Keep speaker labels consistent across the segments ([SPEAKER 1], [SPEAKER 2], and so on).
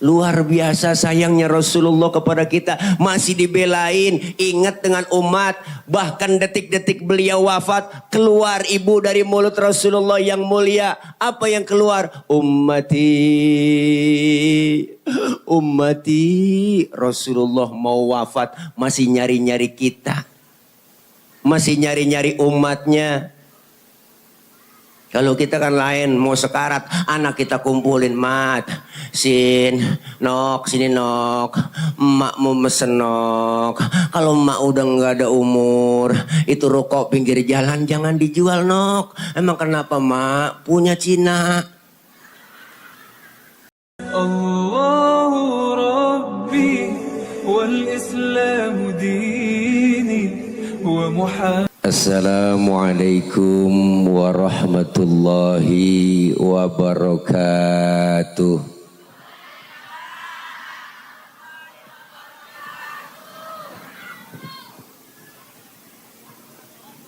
[SPEAKER 1] Luar biasa sayangnya Rasulullah kepada kita. Masih dibelain. Ingat dengan umat. Bahkan detik-detik beliau wafat. Keluar ibu dari mulut Rasulullah yang mulia. Apa yang keluar? Ummati. Ummati. Rasulullah mau wafat. Masih nyari-nyari kita. Masih nyari-nyari umatnya. Kalau kita kan lain, mau sekarat, anak kita kumpulin, mat, sin, nok, sini nok, emak mau mesen nok. Kalau emak udah nggak ada umur, itu rokok pinggir jalan jangan dijual nok. Emang kenapa mak? Punya Cina.
[SPEAKER 2] Allahu Rabbi wal Islamu dini wa Muhammad.
[SPEAKER 1] Assalamualaikum warahmatullahi wabarakatuh.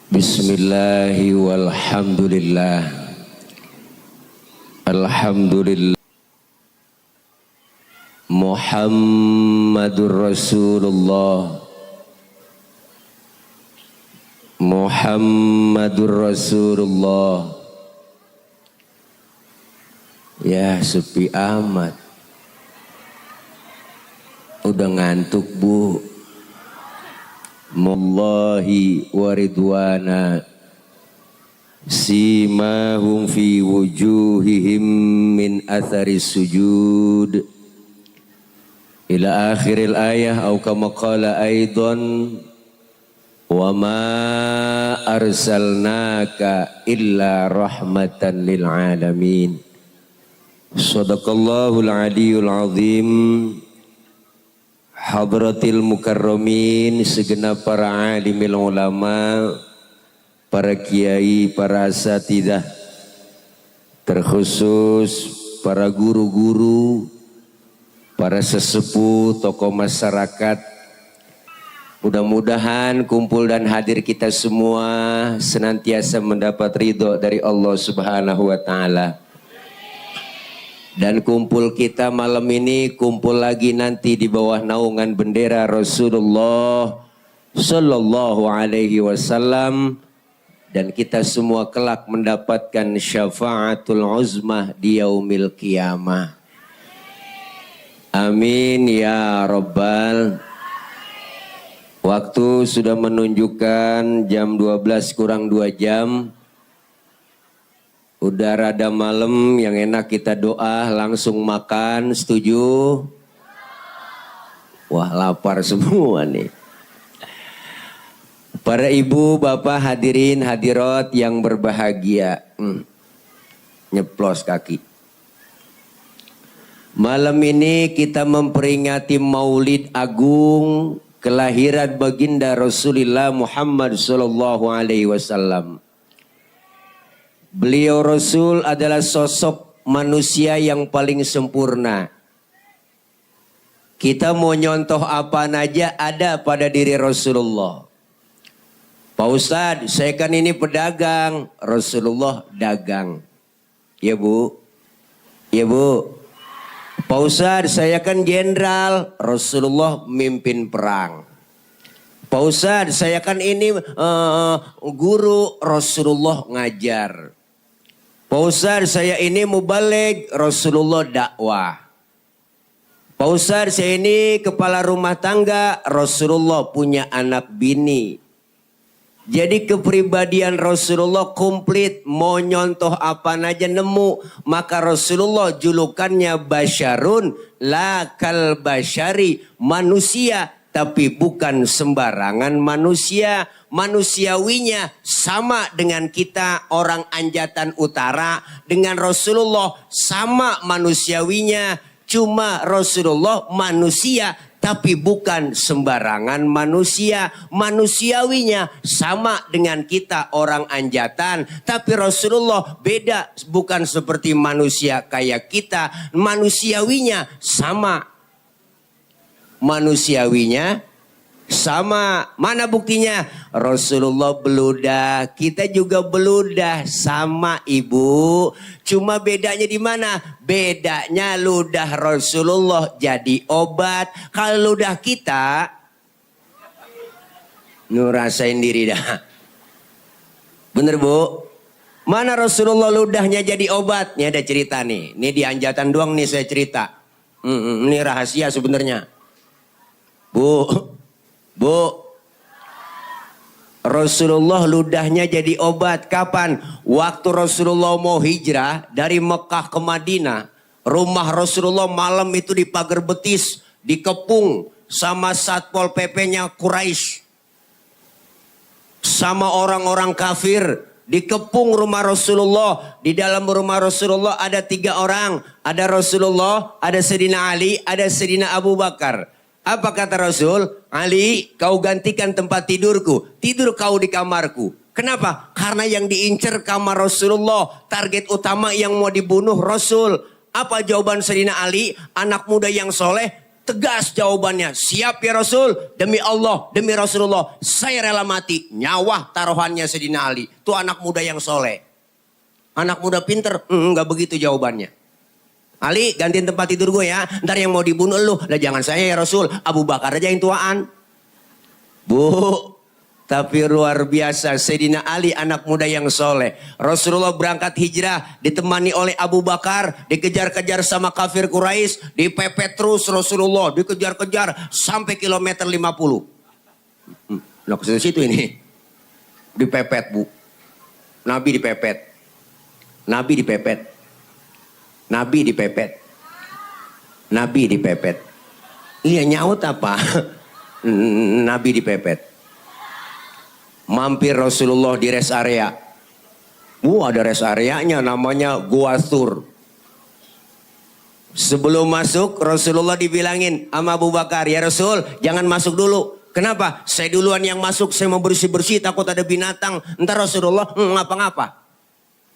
[SPEAKER 1] Bismillahi walhamdulillah. Alhamdulillah. Muhammadur Rasulullah. Muhammadur Rasulullah. Ya sepi amat. Udah ngantuk bu. Mullahi waridwana. Simahum fi wujuhihim min athari sujud. Ila akhiril ayah. Au kama qala aidan. Wa ma arsalnaka illa rahmatan lil alamin. Shadaqallahul aliyul azim. Hadratil mukarramin, segenap para alimil ulama, para kiai, para asatidah, terkhusus para guru-guru, para sesepuh, tokoh masyarakat. Mudah-mudahan kumpul dan hadir kita semua senantiasa mendapat ridho dari Allah Subhanahu wa Ta'ala. Dan kumpul kita malam ini kumpul lagi nanti di bawah naungan bendera Rasulullah Sallallahu Alaihi Wasallam. Dan kita semua kelak mendapatkan syafaatul uzmah di yaumil qiyamah. Amin ya Rabbal. Waktu sudah menunjukkan jam 12 kurang 2 jam. Udah rada malam, yang enak kita doa langsung makan, setuju? Wah lapar semua nih. Para ibu, bapak, hadirin, hadirat yang berbahagia. Nyeplos kaki. Malam ini kita memperingati Maulid Agung kelahiran baginda Rasulullah Muhammad sallallahu alaihi wasallam. Beliau Rasul adalah sosok manusia yang paling sempurna. Kita mau nyontoh apa aja ada pada diri Rasulullah. Pak Ustadz, saya kan ini pedagang. Rasulullah dagang. Ya bu? Ya bu? Pak Ustadz, saya kan jenderal. Rasulullah mimpin perang. Pak Ustadz, saya kan ini guru. Rasulullah ngajar. Pak Ustadz, saya ini mubaligh. Rasulullah dakwah. Pak Ustadz, saya ini kepala rumah tangga. Rasulullah punya anak bini. Jadi kepribadian Rasulullah komplit. Mau nyontoh apa aja nemu. Maka Rasulullah julukannya basyarun la kal basyari. Manusia tapi bukan sembarangan manusia. Manusiawinya sama dengan kita orang Anjatan Utara. Dengan Rasulullah sama manusiawinya. Cuma Rasulullah manusia tapi bukan sembarangan manusia. Manusiawinya sama dengan kita orang Anjatan. Tapi Rasulullah beda. Bukan seperti manusia kayak kita. Manusiawinya sama. Manusiawinya Sama. Mana buktinya? Rasulullah beludah, kita juga beludah. Sama ibu. Cuma bedanya di mana? Bedanya ludah Rasulullah jadi obat. Kalau ludah kita, nu rasain diri dah. Bener bu? Mana Rasulullah ludahnya jadi obat? Ini ada cerita nih. Ini di Anjatan doang nih saya cerita. Ini rahasia sebenarnya. Bu. Rasulullah ludahnya jadi obat. Kapan? Waktu Rasulullah mau hijrah dari Mekah ke Madinah. Rumah Rasulullah malam itu di pagar betis. Dikepung sama Satpol PP-nya Quraisy. Sama orang-orang kafir. Dikepung rumah Rasulullah. Di dalam rumah Rasulullah ada 3 orang. Ada Rasulullah, ada Sayyidina Ali, ada Sayyidina Abu Bakar. Apa kata Rasul? Ali, kau gantikan tempat tidurku. Tidur kau di kamarku. Kenapa? Karena yang diincar kamar Rasulullah. Target utama yang mau dibunuh Rasul. Apa jawaban Sayyidina Ali? Anak muda yang soleh. Tegas jawabannya. Siap ya Rasul. Demi Allah, demi Rasulullah. Saya rela mati. Nyawa taruhannya Sayyidina Ali. Itu anak muda yang soleh. Anak muda pinter. Enggak begitu jawabannya. Ali, gantiin tempat tidur gue ya. Ntar yang mau dibunuh lu. Lah jangan saya ya Rasul. Abu Bakar aja yang tuaan. Bu. Tapi luar biasa. Sayyidina Ali anak muda yang soleh. Rasulullah berangkat hijrah. Ditemani oleh Abu Bakar. Dikejar-kejar sama kafir Quraisy. Dipepet terus Rasulullah. Dikejar-kejar. Sampai kilometer 50. Nah ke situ ini. Dipepet bu. Nabi dipepet. Nabi dipepet. Nabi dipepet. Nabi dipepet. Iya nyaut apa? Nabi dipepet. Mampir Rasulullah di rest area. Ada rest areanya namanya Gua Thur. Sebelum masuk Rasulullah dibilangin sama Abu Bakar, ya Rasul jangan masuk dulu. Kenapa? Saya duluan yang masuk, saya mau bersih-bersih takut ada binatang. Ntar Rasulullah ngapa-ngapa.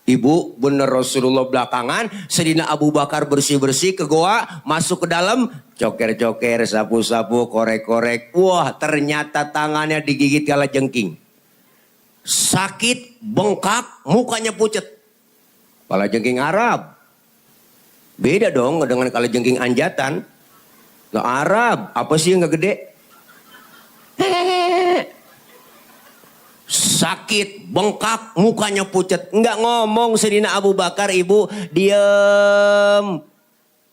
[SPEAKER 1] Ibu bener Rasulullah belakangan. Sayyidina Abu Bakar bersih-bersih ke goa. Masuk ke dalam. Coker-coker, sapu-sapu, korek-korek. Wah ternyata tangannya digigit kalajengking. Sakit, bengkak, mukanya pucet. Kalajengking Arab. Beda dong dengan kalajengking Anjatan. Nah, Arab, apa sih yang gak gede? Sakit, bengkak, mukanya pucet. Enggak ngomong Sayyidina Abu Bakar, ibu. Diem.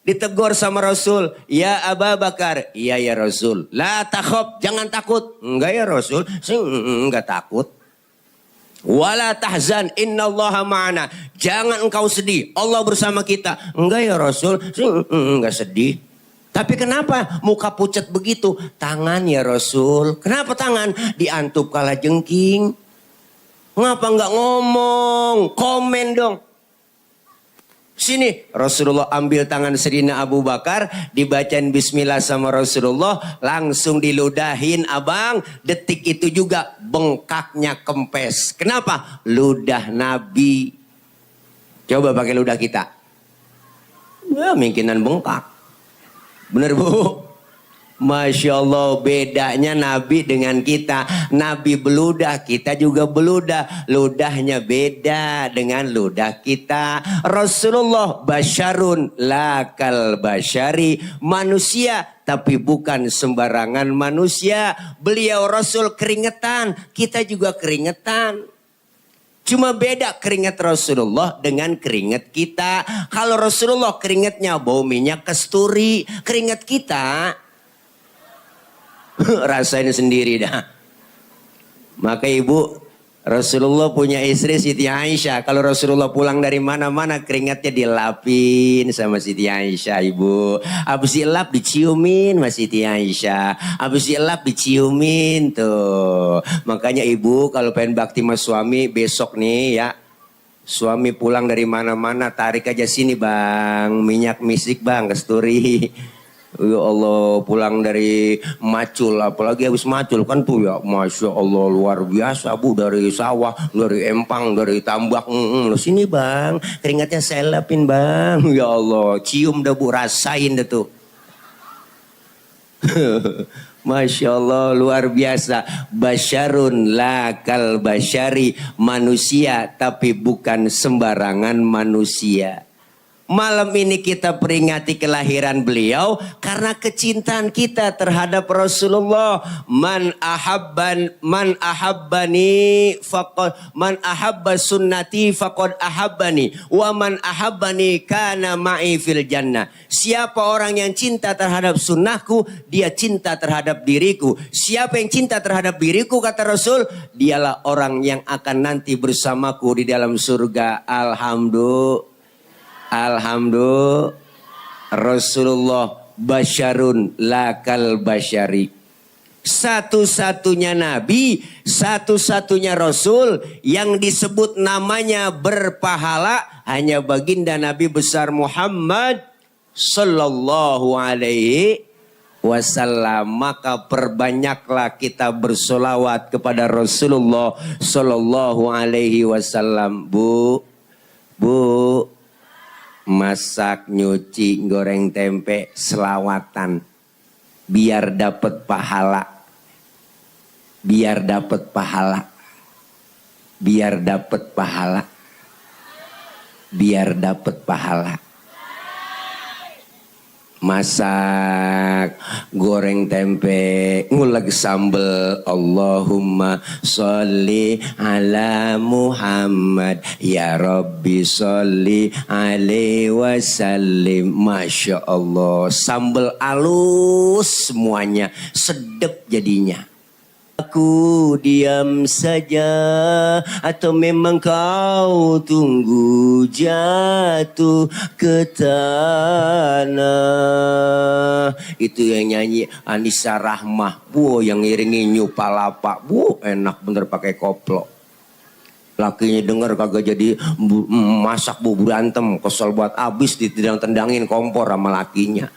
[SPEAKER 1] Ditegur sama Rasul. Ya Abu Bakar. Iya ya Rasul. La takhaf, jangan takut. Enggak ya Rasul. Enggak takut. Wala tahzan, innallaha ma'ana. Jangan engkau sedih. Allah bersama kita. Enggak ya Rasul. Enggak sedih. Tapi kenapa muka pucat begitu? Tangan ya Rasul. Kenapa tangan? Diantup kalajengking. Ngapa nggak ngomong? Komen dong. Sini. Rasulullah ambil tangan Sayyidina Abu Bakar. Dibacain bismillah sama Rasulullah. Langsung diludahin abang. Detik itu juga bengkaknya kempes. Kenapa? Ludah Nabi. Coba pakai ludah kita. Ya mungkinan bengkak. Bener bu? Masya Allah bedanya Nabi dengan kita. Nabi beludah, kita juga beludah. Ludahnya beda dengan ludah kita. Rasulullah basyarun lakal basyari. Manusia tapi bukan sembarangan manusia. Beliau Rasul keringetan, kita juga keringetan. Cuma beda keringat Rasulullah dengan keringat kita. Kalau Rasulullah keringatnya bau minyak kasturi. Keringat kita rasain sendiri dah. Maka ibu, Rasulullah punya istri Siti Aisyah. Kalau Rasulullah pulang dari mana-mana keringatnya dilapin sama Siti Aisyah ibu. Habis dilap diciumin sama Siti Aisyah. Habis dilap diciumin tuh. Makanya ibu kalau pengen bakti sama suami besok nih ya. Suami pulang dari mana-mana tarik aja sini bang. Minyak misik bang kasturi. Ya Allah pulang dari macul apalagi habis macul kan tuh ya Masya Allah luar biasa bu dari sawah dari empang dari tambak sini bang keringatnya saya lapin bang ya Allah cium dah bu rasain dah tuh Masya Allah, luar biasa. Basyarun lakal basyari, manusia tapi bukan sembarangan manusia. Malam ini kita peringati kelahiran beliau karena kecintaan kita terhadap Rasulullah. Man ahabbani faqad man ahabba sunnati faqad ahabbani wa man ahabbani kana ma'i fil jannah. Siapa orang yang cinta terhadap sunnahku, dia cinta terhadap diriku. Siapa yang cinta terhadap diriku, kata Rasul, dialah orang yang akan nanti bersamaku di dalam surga. Alhamdulillah, Rasulullah basyarun lakal basyari. Satu-satunya Nabi, satu-satunya Rasul yang disebut namanya berpahala hanya baginda Nabi besar Muhammad sallallahu alaihi wasallam. Maka perbanyaklah kita bersolawat kepada Rasulullah sallallahu alaihi wasallam. Bu, masak, nyuci, goreng tempe, selawatan. Biar dapat pahala. Biar dapat pahala. Biar dapat pahala. Biar dapat pahala. Masak, goreng tempe, nguleg sambel. Allahumma sholli ala Muhammad, ya Rabbi sholli alaihi wasallim. Masya Allah, sambel halus semuanya, sedep jadinya. Aku diam saja atau memang kau tunggu jatuh ke tanah. Itu yang nyanyi Anissa Rahmah. Bu, yang ngiringi Nyu Palapa. Bu, enak bener pakai koplo. Lakinya denger kagak jadi masak, bu, berantem. Kesel buat abis ditendang-tendangin kompor sama lakinya.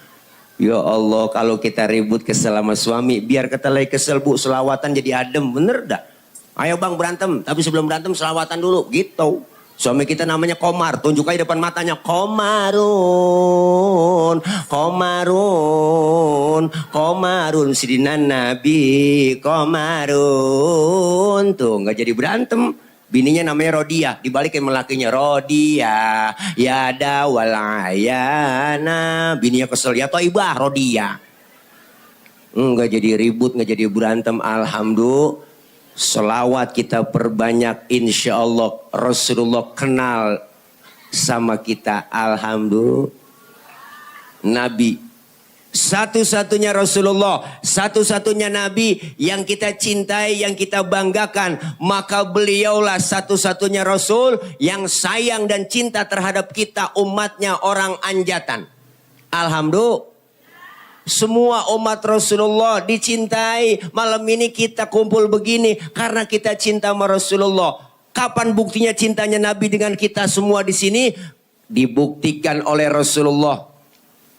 [SPEAKER 1] Ya Allah, kalau kita ribut kesel sama suami, biar kita lagi kesel, bu, selawatan jadi adem, bener dah. Ayo bang berantem, tapi sebelum berantem selawatan dulu, gitu. Suami kita namanya Komar, tunjuk aja depan matanya, Komarun, Komarun, Komarun, Sidina Nabi, Komarun, tuh nggak jadi berantem. Bininya namanya Rodia, dibalikin melakinya Rodia, Yada walayana. Bininya kesel, ya Toibah Rodia. Nggak jadi ribut, nggak jadi berantem. Alhamdulillah, selawat kita perbanyak, insya Allah Rasulullah kenal sama kita. Alhamdulillah, Nabi satu-satunya Rasulullah, satu-satunya Nabi yang kita cintai, yang kita banggakan. Maka beliaulah satu-satunya Rasul yang sayang dan cinta terhadap kita, umatnya, orang anjatan. Alhamdulillah, semua umat Rasulullah dicintai. Malam ini kita kumpul begini karena kita cinta sama Rasulullah. Kapan buktinya cintanya Nabi dengan kita semua di sini? Dibuktikan oleh Rasulullah.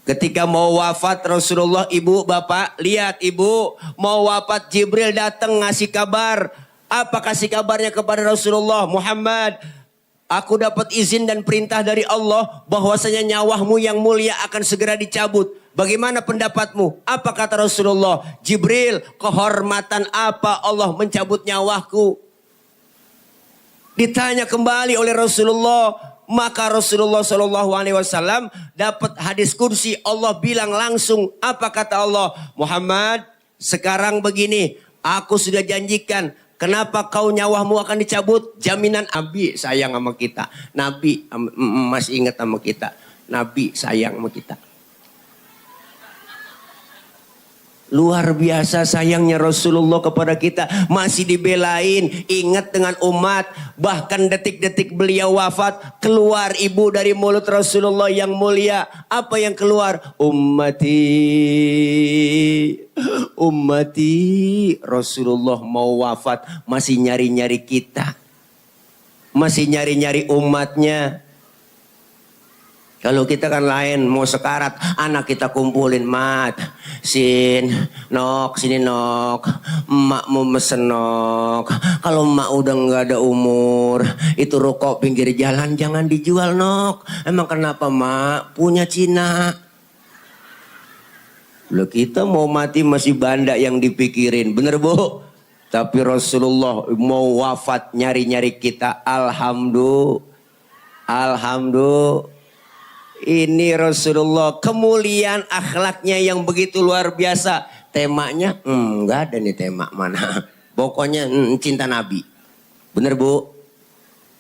[SPEAKER 1] Ketika mau wafat Rasulullah, ibu, bapak, lihat ibu, mau wafat Jibril datang ngasih kabar. Apa kasih kabarnya kepada Rasulullah? Muhammad, aku dapat izin dan perintah dari Allah bahwasanya nyawamu yang mulia akan segera dicabut. Bagaimana pendapatmu? Apa kata Rasulullah? Jibril, kehormatan apa Allah mencabut nyawaku? Ditanya kembali oleh Rasulullah. Maka Rasulullah SAW dapat hadis kursi. Allah bilang langsung, apa kata Allah? Muhammad, sekarang begini, aku sudah janjikan. Kenapa kau nyawamu akan dicabut? Jaminan Nabi sayang sama kita. Nabi masih ingat sama kita. Nabi sayang sama kita. Luar biasa sayangnya Rasulullah kepada kita. Masih dibelain, ingat dengan umat. Bahkan detik-detik beliau wafat, keluar ibu dari mulut Rasulullah yang mulia. Apa yang keluar? Ummati, ummati. Rasulullah mau wafat, masih nyari-nyari kita. Masih nyari-nyari umatnya. Kalau kita kan lain, mau sekarat, anak kita kumpulin, mat, sin, nok, sini nok, emak mau mesen nok. Kalau emak udah nggak ada umur, itu rokok pinggir jalan jangan dijual nok. Emang kenapa mak? Punya Cina. Loh kita mau mati masih banda yang dipikirin. Bener Bu? Tapi Rasulullah mau wafat nyari-nyari kita. Alhamdulillah. Ini Rasulullah, kemuliaan akhlaknya yang begitu luar biasa. Temanya, nggak ada nih tema mana. Pokoknya cinta Nabi. Bener Bu?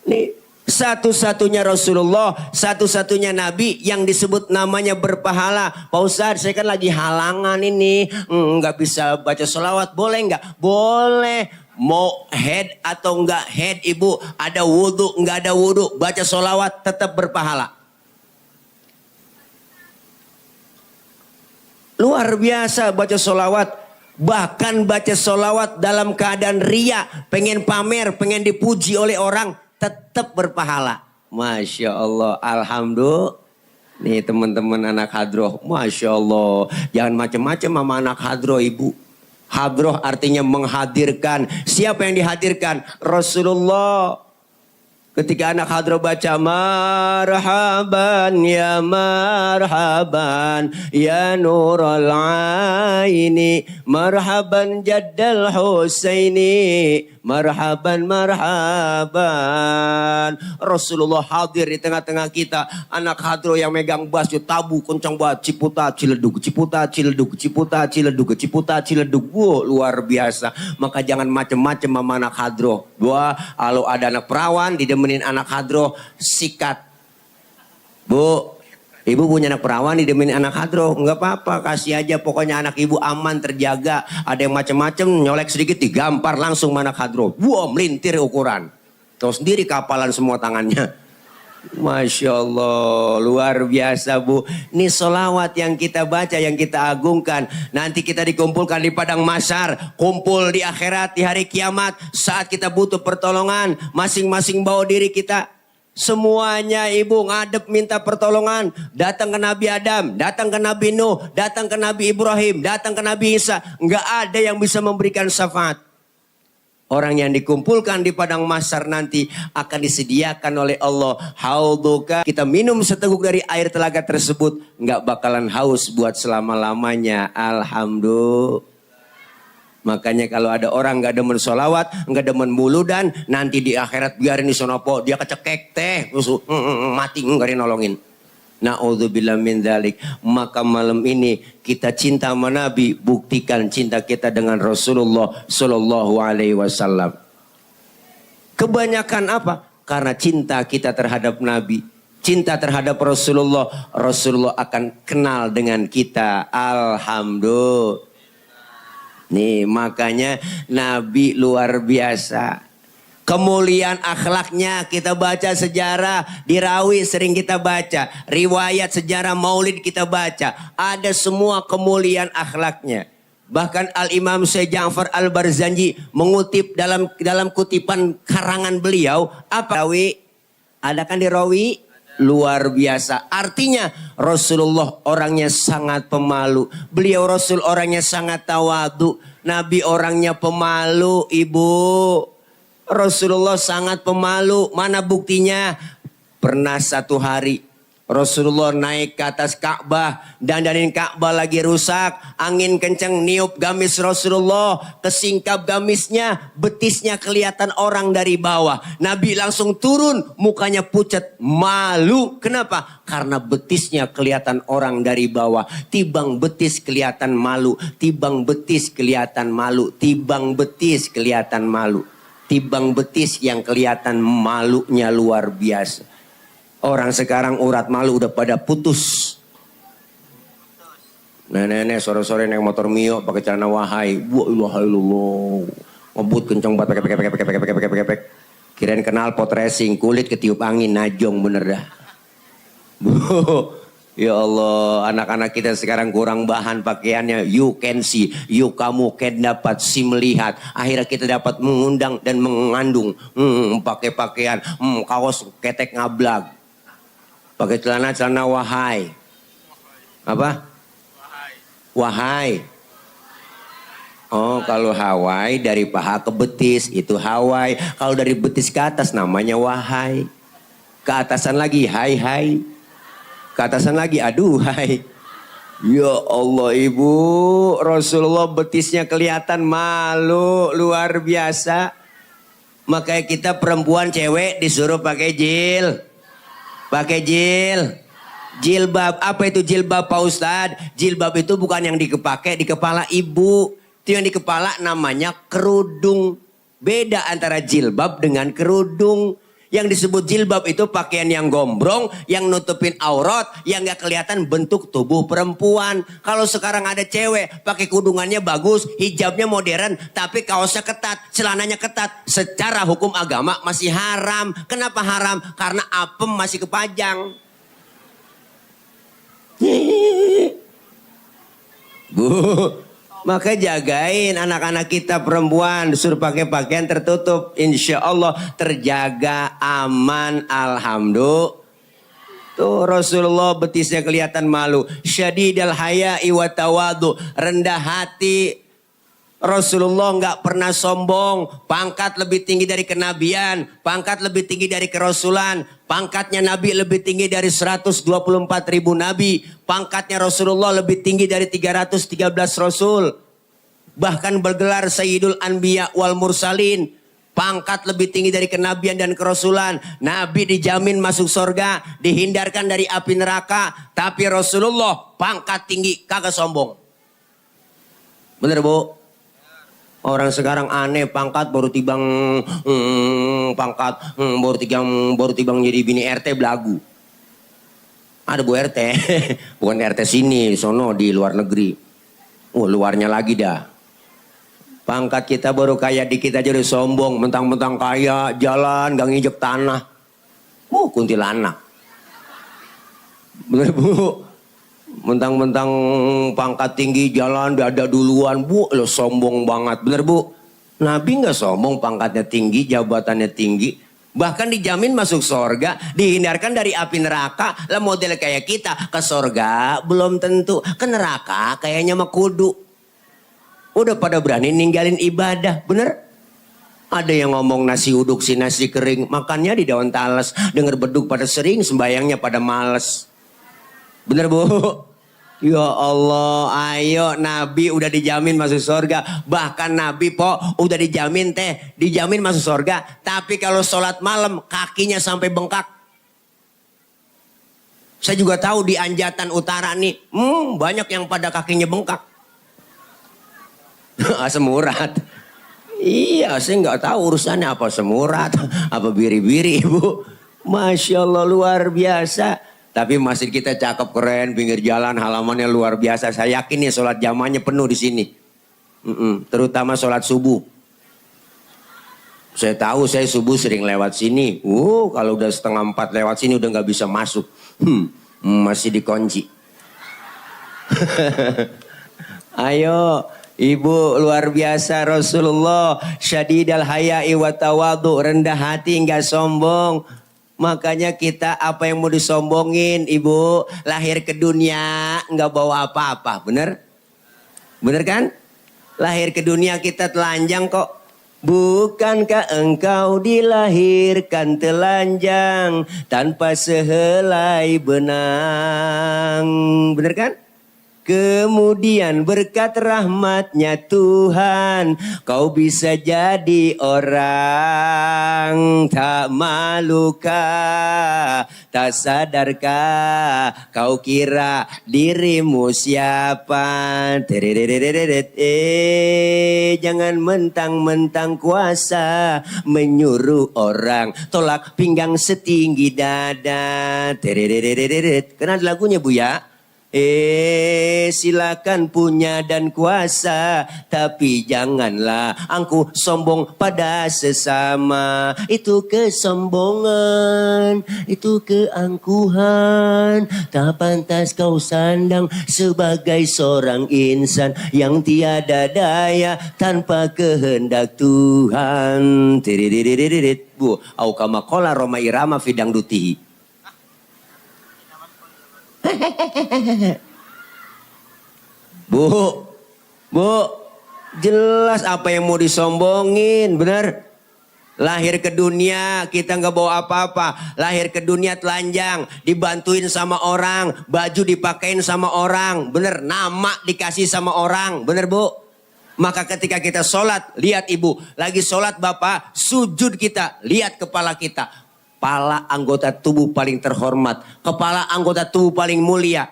[SPEAKER 1] Nih satu-satunya Rasulullah, satu-satunya Nabi yang disebut namanya berpahala. Pak Ustadz, saya kan lagi halangan ini, nggak bisa baca sholawat. Boleh nggak? Boleh. Mau head atau nggak head Ibu, ada wudhu nggak ada wudhu, baca sholawat tetap berpahala. Luar biasa baca sholawat. Bahkan baca sholawat dalam keadaan ria. Pengen pamer, pengen dipuji oleh orang. Tetap berpahala. Masya Allah. Alhamdulillah. Nih teman-teman anak hadroh. Masya Allah. Jangan macam-macam sama anak hadroh Ibu. Hadroh artinya menghadirkan. Siapa yang dihadirkan? Rasulullah. Ketika anak hadroh baca marhaban ya nurul aini marhaban jaddal husaini marhaban. Rasulullah hadir di tengah-tengah kita. Anak hadroh yang megang bass tabu kencang banget, ciputa ciledug. Wow, luar biasa. Maka jangan macem-macem sama anak hadroh. Kalau ada anak perawan didemenin anak hadroh, sikat. Bu, Ibu punya anak perawan didemenin anak hadroh, nggak apa-apa, kasih aja. Pokoknya anak Ibu aman, terjaga. Ada yang macam-macam, nyolek sedikit digampar langsung sama anak hadroh. Wow, melintir ukuran. Tahu sendiri kapalan semua tangannya. Masya Allah, luar biasa Bu. Ini solawat yang kita baca, yang kita agungkan. Nanti kita dikumpulkan di padang mahsyar, kumpul di akhirat, di hari kiamat. Saat kita butuh pertolongan, masing-masing bawa diri kita. Semuanya Ibu ngadep minta pertolongan. Datang ke Nabi Adam, datang ke Nabi Nuh, datang ke Nabi Ibrahim, datang ke Nabi Isa. Nggak ada yang bisa memberikan syafaat. Orang yang dikumpulkan di padang mahsyar nanti akan disediakan oleh Allah hauduka. Kita minum seteguk dari air telaga tersebut, nggak bakalan haus buat selama-lamanya. Alhamdulillah. Makanya kalau ada orang nggak demen sholawat, nggak demen muludan, nanti di akhirat biarin di sonopo dia kecekek teh, mati nggak nolongin. Na'udzubillah min dzalik. Maka malam ini kita cinta sama Nabi, buktikan cinta kita dengan Rasulullah Sallallahu Alaihi Wasallam. Kebanyakan apa? Karena cinta kita terhadap Nabi, cinta terhadap Rasulullah, Rasulullah akan kenal dengan kita. Alhamdulillah. Nih makanya Nabi luar biasa. Kemuliaan akhlaknya kita baca sejarah, di Rawi sering kita baca. Riwayat sejarah maulid kita baca. Ada semua kemuliaan akhlaknya. Bahkan Al-Imam Syekh Ja'far Al-Barzanji mengutip dalam kutipan karangan beliau. Apa Rawi? Ada kan di Rawi? Luar biasa. Artinya Rasulullah orangnya sangat pemalu. Beliau Rasul orangnya sangat tawadu. Nabi orangnya pemalu Ibu. Rasulullah sangat pemalu. Mana buktinya? Pernah satu hari Rasulullah naik ke atas Ka'bah, dandanin Ka'bah lagi rusak, angin kenceng niup gamis Rasulullah, kesingkap gamisnya, betisnya kelihatan orang dari bawah. Nabi langsung turun, mukanya pucat, malu. Kenapa? Karena betisnya kelihatan orang dari bawah. Tibang betis kelihatan malu, tibang betis kelihatan malu, tibang betis kelihatan malu. Tibang betis yang kelihatan malunya luar biasa. Orang sekarang urat malu udah pada putus. Nenek-nenek sore-sore naik motor Mio pakai celana wahai. Wa ilaha illallah. Ngebut kenceng banget pek. Kirain kenal pot racing, kulit ketiup angin, najong bener dah. Ya Allah, anak-anak kita sekarang kurang bahan pakaiannya. You can see, kamu can dapat, si melihat. Akhirnya kita dapat mengundang dan mengandung. Pakai pakaian, kaos ketek ngablag. Pakai celana wahai. Apa? Wahai. Oh, kalau Hawaii dari paha ke betis itu Hawaii. Kalau dari betis ke atas namanya wahai. Ke atasan lagi hai. Ke atasan lagi aduhai. Ya Allah ibu, Rasulullah betisnya kelihatan malu luar biasa. Makanya kita perempuan cewek disuruh pakai jilbab. Apa itu jilbab Pak Ustadz? Jilbab itu bukan yang dipakai di kepala ibu. Itu yang di kepala namanya kerudung. Beda antara jilbab dengan kerudung. Yang disebut jilbab itu pakaian yang gombrong, yang nutupin aurat, yang gak kelihatan bentuk tubuh perempuan. Kalau sekarang ada cewek pakai kudungannya bagus, hijabnya modern, tapi kaosnya ketat, celananya ketat. Secara hukum agama masih haram. Kenapa haram? Karena apem masih kepajang. Bu, maka jagain anak-anak kita perempuan, disuruh pakai pakaian tertutup. Insya Allah terjaga aman, alhamdulillah. Tuh Rasulullah betisnya kelihatan malu. Syadidal haya'i wa tawadu, rendah hati. Rasulullah nggak pernah sombong. Pangkat lebih tinggi dari kenabian, pangkat lebih tinggi dari kerasulan. Pangkatnya Nabi lebih tinggi dari 124.000 Nabi. Pangkatnya Rasulullah lebih tinggi dari 313 Rasul. Bahkan bergelar Sayyidul Anbiya wal Mursalin. Pangkat lebih tinggi dari kenabian dan kerasulan. Nabi dijamin masuk surga, dihindarkan dari api neraka. Tapi Rasulullah pangkat tinggi, kagak sombong. Bener bu? Orang sekarang aneh, pangkat baru tibang baru tibang jadi bini RT belagu. Ada bu RT, bukan RT sini, sono di luar negeri. Luarnya lagi dah. Pangkat kita baru kaya dikit aja udah sombong, mentang-mentang kaya, jalan gak nginjek tanah. Kuntilanak. Bener bu? Mentang-mentang pangkat tinggi jalan dada duluan, bu, lo sombong banget. Bener bu? Nabi nggak sombong, pangkatnya tinggi, jabatannya tinggi, bahkan dijamin masuk sorga, dihindarkan dari api neraka. Lah model kayak kita ke sorga belum tentu, ke neraka kayaknya mah kudu. Udah pada berani ninggalin ibadah, bener? Ada yang ngomong nasi uduk si nasi kering, makannya di daun talas, denger beduk pada sering, sembayangnya pada males. Bener bu? Ya Allah, ayo Nabi udah dijamin masuk surga. Bahkan Nabi udah dijamin masuk surga. Tapi kalau sholat malam kakinya sampai bengkak. Saya juga tahu di Anjatan Utara nih, banyak yang pada kakinya bengkak. Asam urat. Iya, saya nggak tahu urusannya apa asam urat, apa biri-biri bu. Masya Allah luar biasa. Tapi masjid kita cakep keren, pinggir jalan halamannya luar biasa. Saya yakin nih sholat jamaahnya penuh di sini. Terutama sholat subuh. Saya tahu saya subuh sering lewat sini. Kalau udah 3:30 lewat sini udah nggak bisa masuk. Masih dikunci. Ayo, ibu luar biasa Rasulullah. Syadidal haya'i wa tawadu, rendah hati nggak sombong. Makanya kita apa yang mau disombongin ibu, lahir ke dunia nggak bawa apa-apa, bener? Bener kan? Lahir ke dunia kita telanjang kok. Bukankah engkau dilahirkan telanjang tanpa sehelai benang, bener kan? Kemudian berkat rahmatnya Tuhan, kau bisa jadi orang. Tak malukah, tak sadarkah, kau kira dirimu siapa? Jangan mentang-mentang kuasa menyuruh orang tolak pinggang setinggi dada. Kenal lagunya bu ya? Silakan punya dan kuasa, tapi janganlah angkuh sombong pada sesama. Itu kesombongan, itu keangkuhan. Tak pantas kau sandang sebagai seorang insan yang tiada daya tanpa kehendak Tuhan. Bu, au kama qala Roma Irama fidang dutihi. Bu, jelas apa yang mau disombongin, bener? Lahir ke dunia kita nggak bawa apa-apa. Lahir ke dunia telanjang, dibantuin sama orang, baju dipakein sama orang, bener, nama dikasih sama orang, bener bu? Maka ketika kita sholat, lihat ibu, lagi sholat bapak, sujud kita, lihat kepala kita. Kepala anggota tubuh paling terhormat, kepala anggota tubuh paling mulia.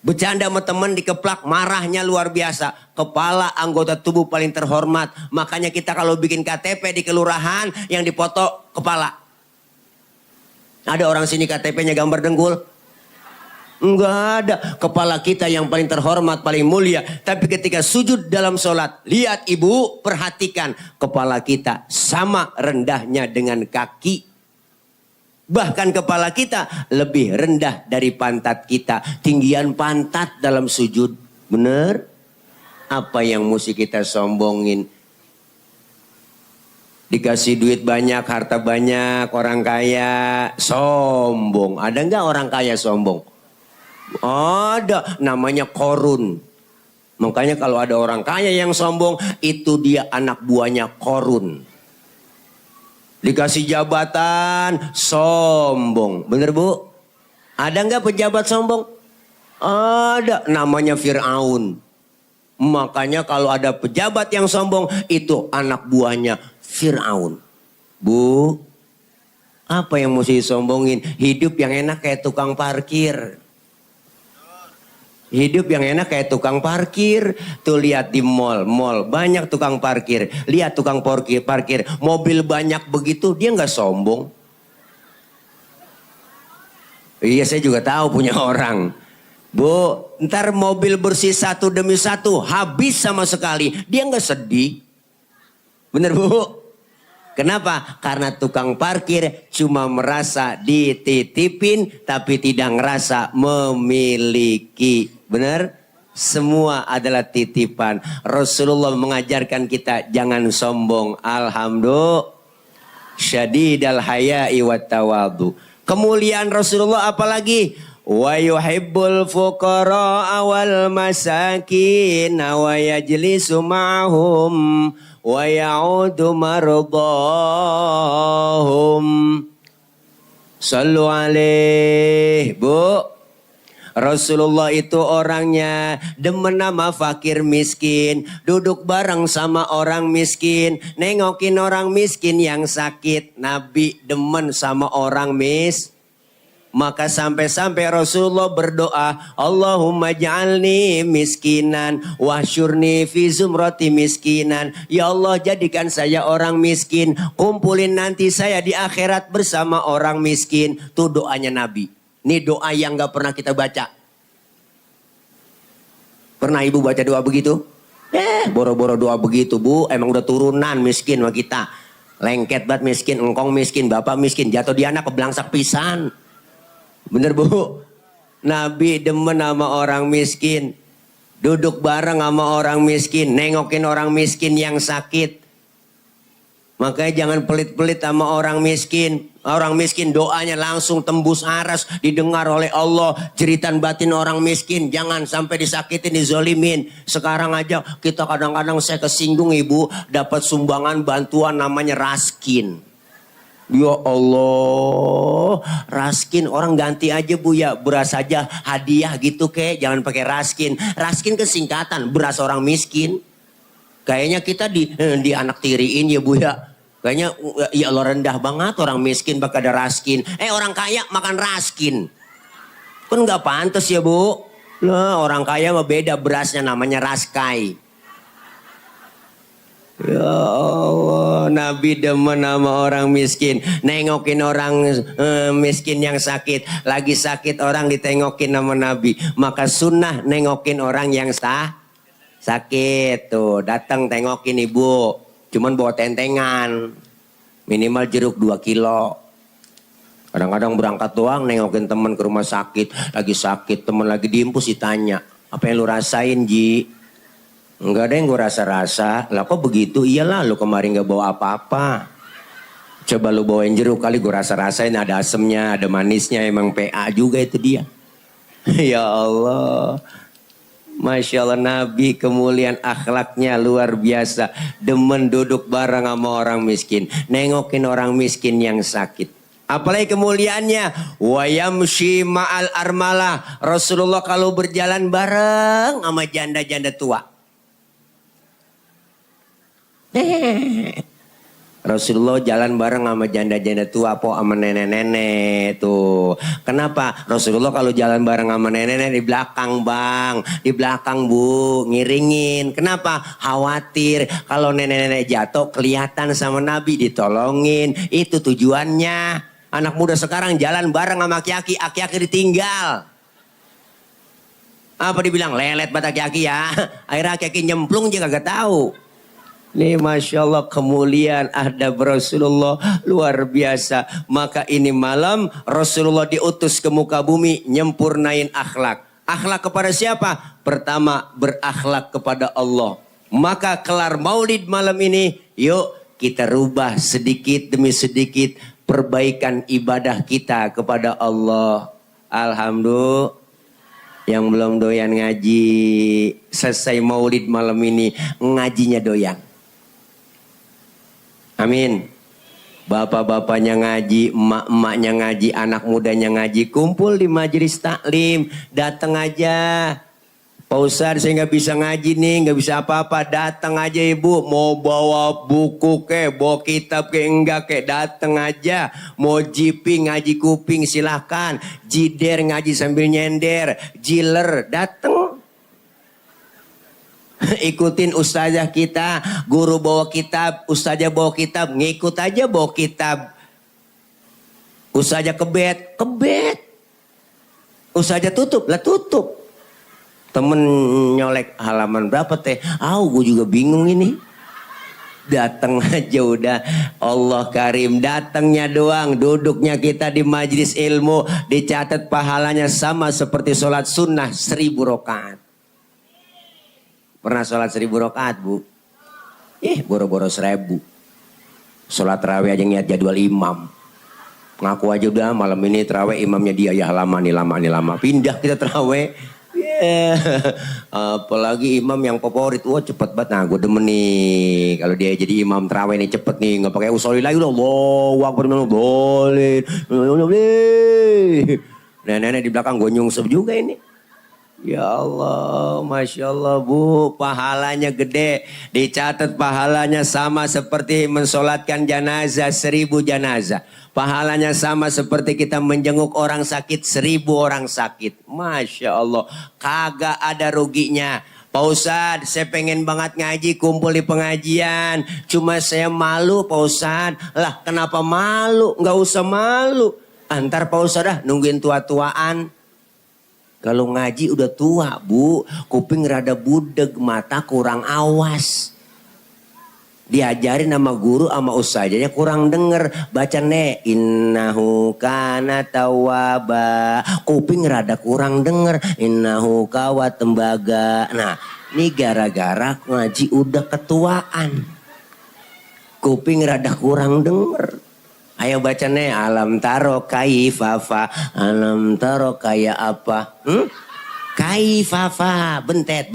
[SPEAKER 1] Bercanda sama teman dikeplak, marahnya luar biasa. Kepala anggota tubuh paling terhormat. Makanya kita kalau bikin KTP di kelurahan yang dipoto kepala. Ada orang sini KTP-nya gambar dengkul? Enggak ada. Kepala kita yang paling terhormat, paling mulia. Tapi ketika sujud dalam sholat, lihat ibu, perhatikan. Kepala kita sama rendahnya dengan kaki. Bahkan kepala kita lebih rendah dari pantat kita. Tinggian pantat dalam sujud. Bener? Apa yang mesti kita sombongin? Dikasih duit banyak, harta banyak, orang kaya sombong. Ada nggak orang kaya sombong? Ada, namanya korun. Makanya kalau ada orang kaya yang sombong, itu dia anak buahnya korun. Dikasih jabatan, sombong. Bener bu? Ada nggak pejabat sombong? Ada, namanya Fir'aun. Makanya kalau ada pejabat yang sombong, itu anak buahnya Fir'aun. Bu, apa yang mesti disombongin? Hidup yang enak kayak tukang parkir. Hidup yang enak kayak tukang parkir. Tuh lihat di mall banyak tukang parkir. Lihat tukang parkir, mobil banyak begitu, dia nggak sombong. Iya saya juga tahu punya orang. Bu, ntar mobil bersih satu demi satu, habis sama sekali. Dia nggak sedih. Bener bu? Kenapa? Karena tukang parkir cuma merasa dititipin tapi tidak ngerasa memiliki. Benar? Semua adalah titipan. Rasulullah mengajarkan kita jangan sombong. Alhamdulillah. Syadidal haya'i wat tawadu. Kemuliaan Rasulullah apalagi? Wa yuhibbul fuqara wal masakin wa yajlisu ma'hum wa ya'udu mardahum. Sallu alaih. Bu, Rasulullah itu orangnya demen nama fakir miskin. Duduk bareng sama orang miskin. Nengokin orang miskin yang sakit. Nabi demen sama orang Maka sampai-sampai Rasulullah berdoa, Allahumma ja'alni miskinan wahsyurni fi zumrati miskinan. Ya Allah, jadikan saya orang miskin, kumpulin nanti saya di akhirat bersama orang miskin. Itu doanya Nabi. Ini doa yang gak pernah kita baca. Pernah ibu baca doa begitu? Boro-boro doa begitu bu. Emang udah turunan miskin sama kita. Lengket banget miskin, engkong miskin, bapak miskin. Jatuh di anak kebelangsak pisan. Bener bu? Nabi demen sama orang miskin. Duduk bareng sama orang miskin. Nengokin orang miskin yang sakit. Makanya jangan pelit-pelit sama orang miskin. Orang miskin doanya langsung tembus aras. Didengar oleh Allah. Jeritan batin orang miskin. Jangan sampai disakitin, dizolimin. Sekarang aja kita kadang-kadang saya kesinggung ibu. Dapat sumbangan bantuan namanya raskin. Ya Allah, raskin orang ganti aja bu ya, beras aja hadiah gitu kek, jangan pakai raskin. Raskin kesingkatan beras orang miskin. Kayaknya kita di anak tiriin ya bu ya. Kayaknya ya Allah rendah banget orang miskin bakal ada raskin. Orang kaya makan raskin. Kan nggak pantas ya bu. Lah orang kaya mah beda berasnya namanya raskai. Ya Allah, Nabi demen sama orang miskin. Nengokin orang miskin yang sakit. Lagi sakit orang ditengokin sama Nabi. Maka sunnah nengokin orang yang sakit. Tuh datang tengokin ibu. Cuman bawa tentengan. Minimal jeruk 2 kilo. Kadang-kadang berangkat doang nengokin teman ke rumah sakit. Lagi sakit, teman lagi diimpus ditanya. Apa yang lu rasain Ji? Enggak ada yang gue rasa-rasa. Lah kok begitu? Iyalah lu kemarin gak bawa apa-apa. Coba lu bawain jeruk kali gue rasa-rasain. Ada asemnya, ada manisnya. Emang PA juga itu dia. Ya Allah. Masya Allah, Nabi kemuliaan akhlaknya luar biasa. Demen duduk bareng sama orang miskin, nengokin orang miskin yang sakit. Apalagi kemuliaannya, wa yamshi ma'al armalah. Rasulullah kalau berjalan bareng sama janda-janda tua. Rasulullah jalan bareng sama janda-janda tua, po sama nenek-nenek tuh. Kenapa? Rasulullah kalau jalan bareng sama nenek-nenek di belakang, Bang, di belakang, Bu, ngiringin. Kenapa? Khawatir kalau nenek-nenek jatuh kelihatan sama Nabi, ditolongin. Itu tujuannya. Anak muda sekarang jalan bareng sama aki-aki, aki-aki ditinggal. Apa dibilang? Lelet bat aki-aki ya. Akhirnya aki-aki nyemplung juga kagak tahu. Nih Masya Allah kemuliaan adab Rasulullah luar biasa. Maka ini malam Rasulullah diutus ke muka bumi nyempurnain akhlak. Akhlak kepada siapa? Pertama berakhlak kepada Allah. Maka kelar maulid malam ini, yuk kita rubah sedikit demi sedikit perbaikan ibadah kita kepada Allah. Alhamdulillah. Yang belum doyan ngaji, selesai maulid malam ini ngajinya doyan. Amin. Bapak-bapaknya ngaji, emak-emaknya ngaji, anak mudanya ngaji, kumpul di majelis taklim, datang aja. Pak Ustadz saya nggak bisa ngaji nih, nggak bisa apa-apa, datang aja ibu. Mau bawa buku ke, bawa kitab ke, enggak ke, datang aja. Mau jipi ngaji kuping silahkan, jider ngaji sambil nyender, jiler datang. Ikutin ustazah kita, guru bawa kitab, ustazah bawa kitab, ngikut aja bawa kitab. Ustazah kebet, kebet. Ustazah tutup, lah tutup. Temen nyolek halaman berapa teh? Gue juga bingung ini. Datang aja udah. Allah karim, datangnya doang, duduknya kita di majlis ilmu, dicatat pahalanya sama seperti sholat sunnah 1000 rakaat. Pernah sholat 1000 rakaat, Bu? Boro-boro 1000. Sholat terawih aja ngeliat jadwal imam. Ngaku aja udah malam ini terawih imamnya dia, ya lama nih, lama. Pindah kita terawih. Apalagi imam yang favorit, wah cepet banget. Nah gue demen nih, kalau dia jadi imam terawih nih cepet nih. Gak pakai usolli lagi loh. Allahu Akbar, boleh. Nenek-nenek di belakang gue nyungsep juga ini. Ya Allah, Masya Allah Bu, pahalanya gede. Dicatat pahalanya sama seperti mensolatkan jenazah 1000 jenazah. Pahalanya sama seperti kita menjenguk orang sakit 1000 orang sakit. Masya Allah, kagak ada ruginya. Pak Ustadz, saya pengen banget ngaji, kumpul di pengajian. Cuma saya malu Pak Ustadz. Lah kenapa malu? Nggak usah malu. Antar Pak Ustadz dah nungguin tua-tuaan. Kalau ngaji udah tua Bu, kuping rada budeg, mata kurang awas. Diajarin sama guru sama ustazahnya kurang denger. Baca innahu kana tawwaba. Kuping rada kurang denger. Innahu kawat tembaga. Nah ini gara-gara ngaji udah ketuaan. Kuping rada kurang denger. Ayo baca alam taro kaifafa. Alam taro kayak apa? Kaifafa, bentet,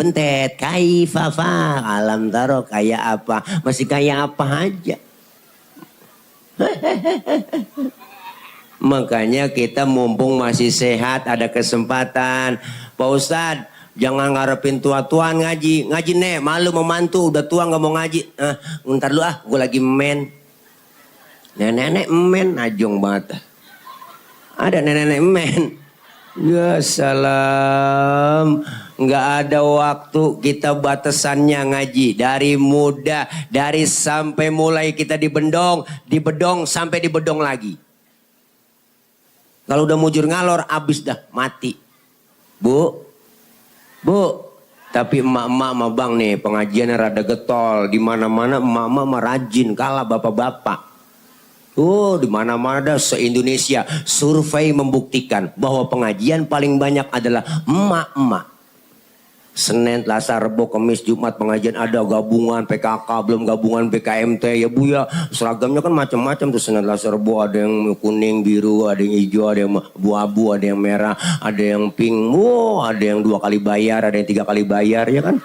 [SPEAKER 1] kaifafa. Alam taro kayak apa? Masih kayak apa aja. Makanya kita mumpung masih sehat, ada kesempatan. Pak Ustadz, jangan ngarepin tua-tuaan ngaji. Ngaji malu memantu, udah tua gak mau ngaji. Ntar lu gue lagi men. Nenek-nenek men, najong banget. Ada nenek-nenek men. Ya salam. Nggak ada waktu, kita batasannya ngaji. Dari muda, dari sampai mulai kita dibedong sampai dibedong lagi. Kalau udah mujur ngalor, abis dah, mati. Bu. Tapi emak-emak mah Bang nih, pengajiannya rada getol. Di mana-mana emak-emak mah rajin, kalah bapak-bapak. Di mana-mana dah se-Indonesia survei membuktikan bahwa pengajian paling banyak adalah emak-emak. Senin, Selasa, Rebo, Kamis, Jumat pengajian ada, gabungan PKK, belum gabungan PKMT ya Bu ya. Seragamnya kan macam-macam tuh Senin, Selasa, Rebo, ada yang kuning, biru, ada yang hijau, ada yang abu-abu, ada yang merah, ada yang pink. Wow, ada yang 2 kali bayar, ada yang 3 kali bayar ya kan.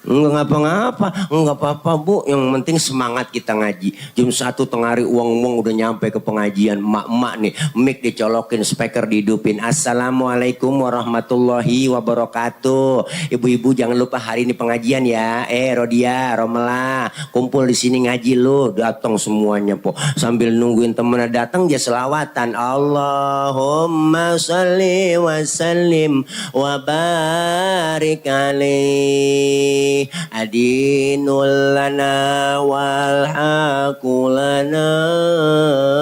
[SPEAKER 1] Enggak ngapa-ngapa, enggak apa-apa Bu. Yang penting semangat kita ngaji. Jam 1 tengah hari uang-uang udah nyampe ke pengajian. Mak-mak nih, mic dicolokin, speaker dihidupin. Assalamualaikum warahmatullahi wabarakatuh. Ibu-ibu jangan lupa hari ini pengajian ya. Rodia, Romela, kumpul di sini ngaji lo. Datang semuanya po. Sambil nungguin temennya datang dia selawatan. Allahumma sholli wa sallim wa barik alaihi. Adinul lana wal hakulana.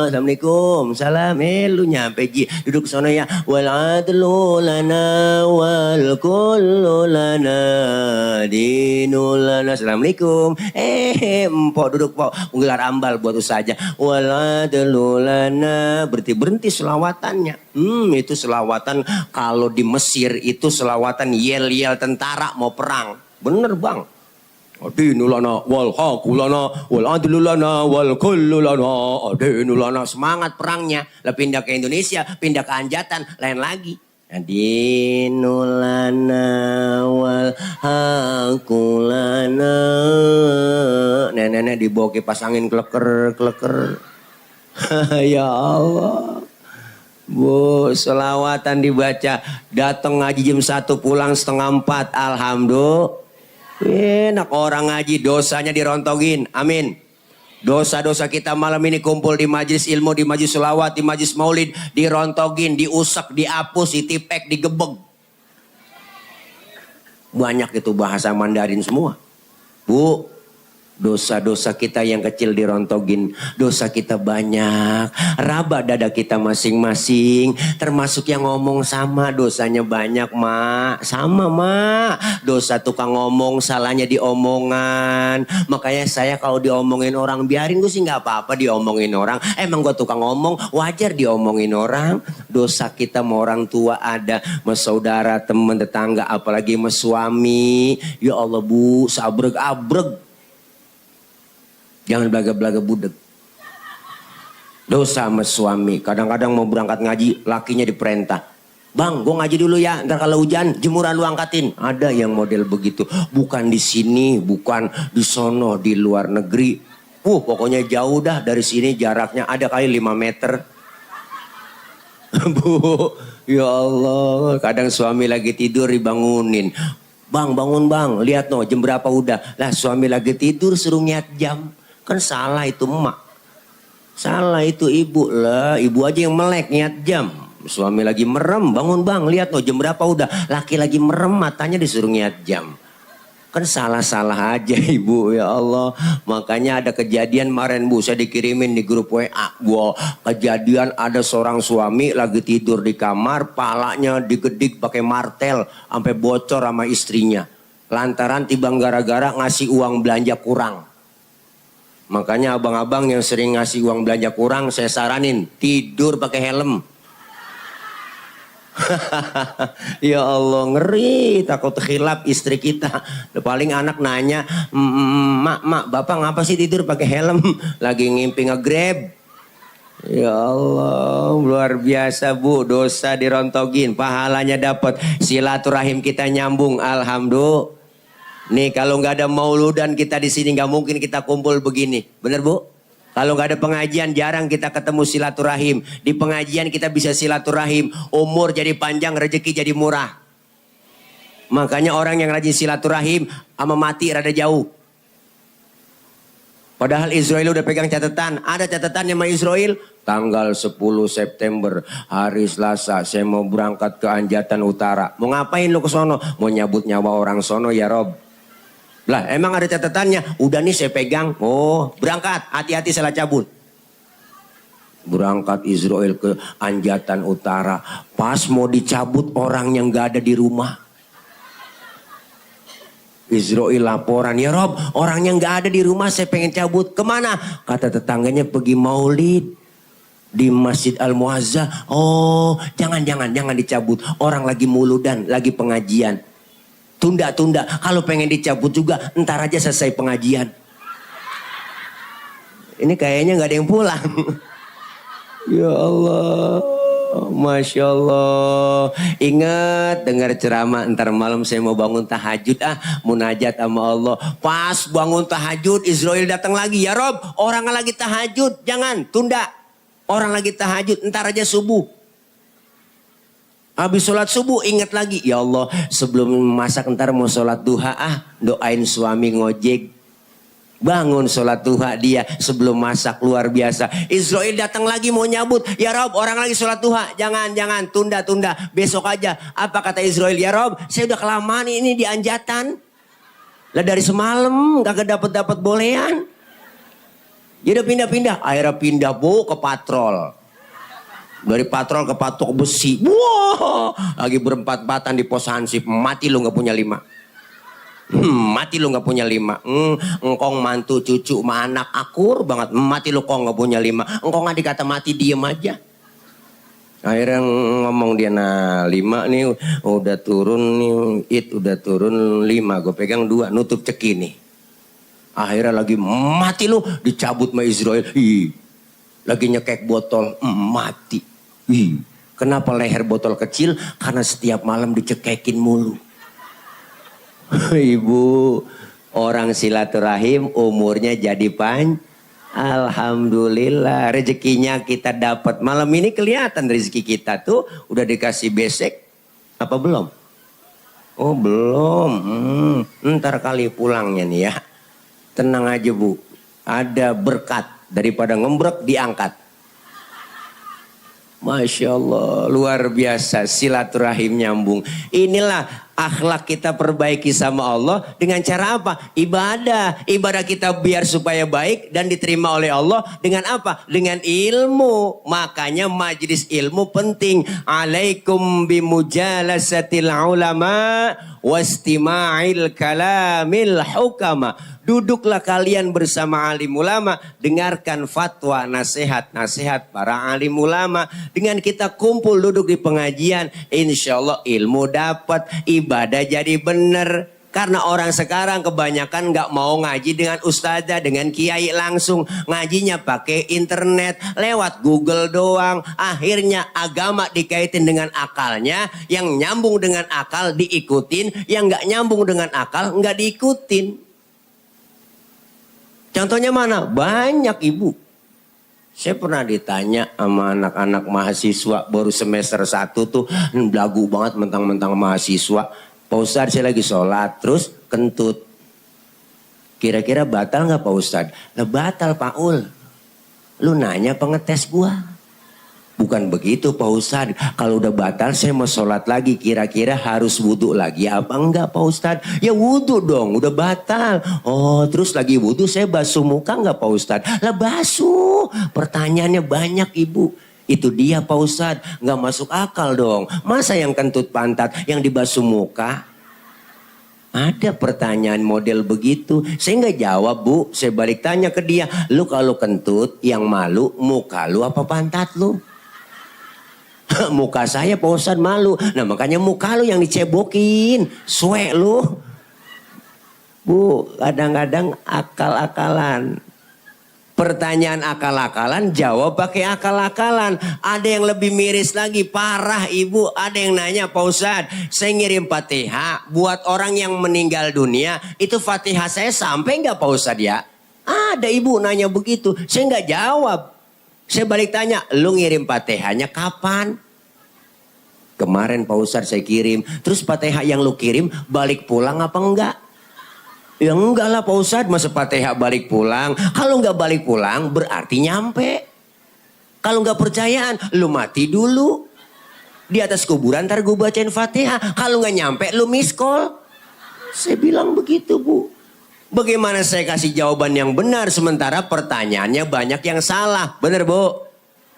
[SPEAKER 1] Assalamualaikum. Salam. Lu nyampe ji. Duduk sana ya. Wal adlu lana wal kullu lana. Adinul lana. Assalamualaikum. Empok duduk pok. Menggelar ambal buat usaha. Wal adlu lana. Berhenti selawatannya. Itu selawatan kalau di Mesir itu selawatan yel-yel tentara mau perang. Bener bang. Adinulana wal hakulana wal adlulana wal kullulana. Adinulana semangat perangnya. Lah pindah ke Indonesia, pindah ke Anjatan, lain lagi. Adinulana wal hakulana. Nenek-nenek dibawa kipas angin kleker. Ya Allah. Bu, selawatan dibaca. Datang ngaji jam 1, pulang setengah 4. Alhamdulillah. Enak orang ngaji, dosanya dirontogin. Amin. Dosa-dosa kita malam ini kumpul di majelis ilmu, di majelis selawat, di majelis maulid, dirontogin, diusap, dihapus, ditipek, digebeg. Banyak itu bahasa Mandarin semua. Bu, dosa-dosa kita yang kecil dirontogin. Dosa kita banyak. Raba dada kita masing-masing. Termasuk yang ngomong sama dosanya banyak mak. Sama mak. Dosa tukang ngomong salahnya di omongan. Makanya saya kalau diomongin orang biarin gue sih gak apa-apa diomongin orang. Emang gue tukang ngomong wajar diomongin orang. Dosa kita sama orang tua ada. Sama saudara, teman, tetangga. Apalagi sama suami. Ya Allah bu, sabreg-abreg. Jangan belaga-belaga budeg. Dosa sama suami. Kadang-kadang mau berangkat ngaji, lakinya diperintah. Bang, gue ngaji dulu ya. Ntar kalau hujan, jemuran lu angkatin. Ada yang model begitu. Bukan di sini, bukan di sono, di luar negeri. Pokoknya jauh dah dari sini jaraknya ada kali 5 meter. Bu, ya Allah. Kadang suami lagi tidur dibangunin. Bang, bangun bang. Lihat no, jam berapa udah. Lah suami lagi tidur suruh ngiat jam. Kan salah itu emak. Salah itu ibu lah. Ibu aja yang melek niat jam. Suami lagi merem. Bangun bang. Lihat no jam berapa udah. Laki lagi merem matanya disuruh niat jam. Kan salah-salah aja ibu ya Allah. Makanya ada kejadian kemarin bu. Saya dikirimin di grup WA. Wow, kejadian ada seorang suami lagi tidur di kamar. Palanya digedik pakai martel. Sampai bocor sama istrinya. Lantaran tibang gara-gara ngasih uang belanja kurang. Makanya abang-abang yang sering ngasih uang belanja kurang, saya saranin tidur pakai helm. Ya Allah ngeri, takut khilaf istri kita. Paling anak nanya, mak, bapak ngapa sih tidur pakai helm? Lagi ngimpi nge-grab. Ya Allah, luar biasa bu, dosa dirontogin, pahalanya dapat, silaturahim kita nyambung, alhamdulillah. Nih kalau nggak ada mauludan kita di sini nggak mungkin kita kumpul begini, bener bu? Kalau nggak ada pengajian jarang kita ketemu silaturahim. Di pengajian kita bisa silaturahim, umur jadi panjang, rezeki jadi murah. Makanya orang yang rajin silaturahim sama mati rada jauh. Padahal Israel udah pegang catatan, ada catatannya sama Israel. Tanggal 10 September hari Selasa saya mau berangkat ke Anjatan Utara. Mau ngapain lu ke sono? Mau nyabut nyawa orang sono ya Rob. Lah emang ada catatannya, udah nih saya pegang, oh berangkat, hati-hati salah cabut. Berangkat Israel ke Anjatan Utara, pas mau dicabut orang yang gak ada di rumah. Israel laporan, ya Rob orang yang gak ada di rumah saya pengen cabut, kemana? Kata tetangganya pergi maulid di Masjid Al-Muazzah. Oh jangan dicabut, orang lagi muludan, lagi pengajian. Tunda-tunda. Kalau pengen dicabut juga, ntar aja selesai pengajian. Ini kayaknya nggak ada yang pulang. Ya Allah. Masya Allah. Ingat dengar ceramah, ntar malam saya mau bangun tahajud, munajat sama Allah. Pas bangun tahajud, Israel datang lagi. Ya Rob, orang lagi tahajud, jangan tunda. Orang lagi tahajud, ntar aja subuh. Habis sholat subuh ingat lagi, ya Allah sebelum masak ntar mau sholat duha, doain suami ngojek. Bangun sholat duha dia sebelum masak, luar biasa. Israel datang lagi mau nyabut, ya Rob orang lagi sholat duha, jangan tunda besok aja. Apa kata Israel? Ya Rob saya udah kelamaan ini di anjatan lah, dari semalam gak dapat bolehan. Ya udah pindah, akhirnya pindah bu ke patrol. Dari patrol ke patok besi. Wah, lagi berempat-empatan di pos hansip. Mati lu gak punya 5. Mati lu gak punya 5. Engkong mantu cucu sama anak akur banget. Mati lu kong gak punya 5. Engkong gak dikata mati, diem aja. Akhirnya ngomong dia, nah 5 nih udah turun nih. Udah turun 5. Gue pegang 2, nutup ceki nih. Akhirnya lagi mati lu, dicabut sama Israel. Lagi nyekek botol, mati. Kenapa leher botol kecil? Karena setiap malam dicekekin mulu. Ibu, orang silaturahim umurnya jadi Alhamdulillah, rezekinya kita dapat. Malam ini kelihatan rezeki kita tuh udah dikasih besek apa belum? Oh belum. Ntar kali pulangnya nih ya. Tenang aja bu, ada berkat, daripada ngembrek diangkat. Masya Allah, luar biasa, silaturahim nyambung. Inilah akhlak kita perbaiki sama Allah dengan cara apa? Ibadah. Ibadah kita biar supaya baik dan diterima oleh Allah dengan apa? Dengan ilmu. Makanya majlis ilmu penting. Alaikum bimujalasatil ulama wastima'il kalamil hukama. Duduklah kalian bersama alim ulama, dengarkan fatwa, nasihat para alim ulama. Dengan kita kumpul duduk di pengajian, insya Allah ilmu dapat, ibadah jadi benar. Karena orang sekarang kebanyakan nggak mau ngaji dengan ustazah, dengan kiai langsung. Ngajinya pakai internet, lewat Google doang. Akhirnya agama dikaitin dengan akalnya, yang nyambung dengan akal diikutin, yang nggak nyambung dengan akal nggak diikutin. Contohnya mana? Banyak ibu. Saya pernah ditanya sama anak-anak mahasiswa baru semester 1 tuh, belagu banget mentang-mentang mahasiswa. Pak Ustadz saya lagi sholat terus kentut. Kira-kira batal gak Pak Ustadz? Lah batal Pak Ul. Lu nanya pengetes gua. Bukan begitu Pak Ustadz. Kalau udah batal saya mau sholat lagi. Kira-kira harus wudhu lagi apa enggak Pak Ustadz? Ya wudhu dong, udah batal. Oh terus lagi wudhu saya basuh muka enggak Pak Ustadz? Lah basuh. Pertanyaannya banyak ibu. Itu dia Pak Ustadz. Enggak masuk akal dong. Masa yang kentut pantat yang dibasuh muka? Ada pertanyaan model begitu. Saya nggak jawab bu. Saya balik tanya ke dia. Lu kalau kentut yang malu muka lu apa pantat lu? Muka saya Pak Ustadz malu. Nah makanya muka lu yang dicebokin. Suek lu. Bu, kadang-kadang akal-akalan. Pertanyaan akal-akalan, jawab pakai akal-akalan. Ada yang lebih miris lagi, parah ibu. Ada yang nanya, Pak Ustadz, saya ngirim Fatihah buat orang yang meninggal dunia. Itu Fatihah saya sampai nggak Pak Ustadz ya? Ada ibu nanya begitu. Saya nggak jawab. Saya balik tanya, lu ngirim Fatihahnya kapan? Kemarin Pak Ustadz saya kirim. Terus Fatihah yang lu kirim balik pulang apa enggak? Ya enggak lah Pak Ustadz, masa Fatihah balik pulang? Kalau enggak balik pulang berarti nyampe. Kalau enggak percayaan, lu mati dulu. Di atas kuburan ntar gue bacain Fatihah. Kalau enggak nyampe lu miss call. Saya bilang begitu bu. Bagaimana saya kasih jawaban yang benar sementara pertanyaannya banyak yang salah. Benar bu?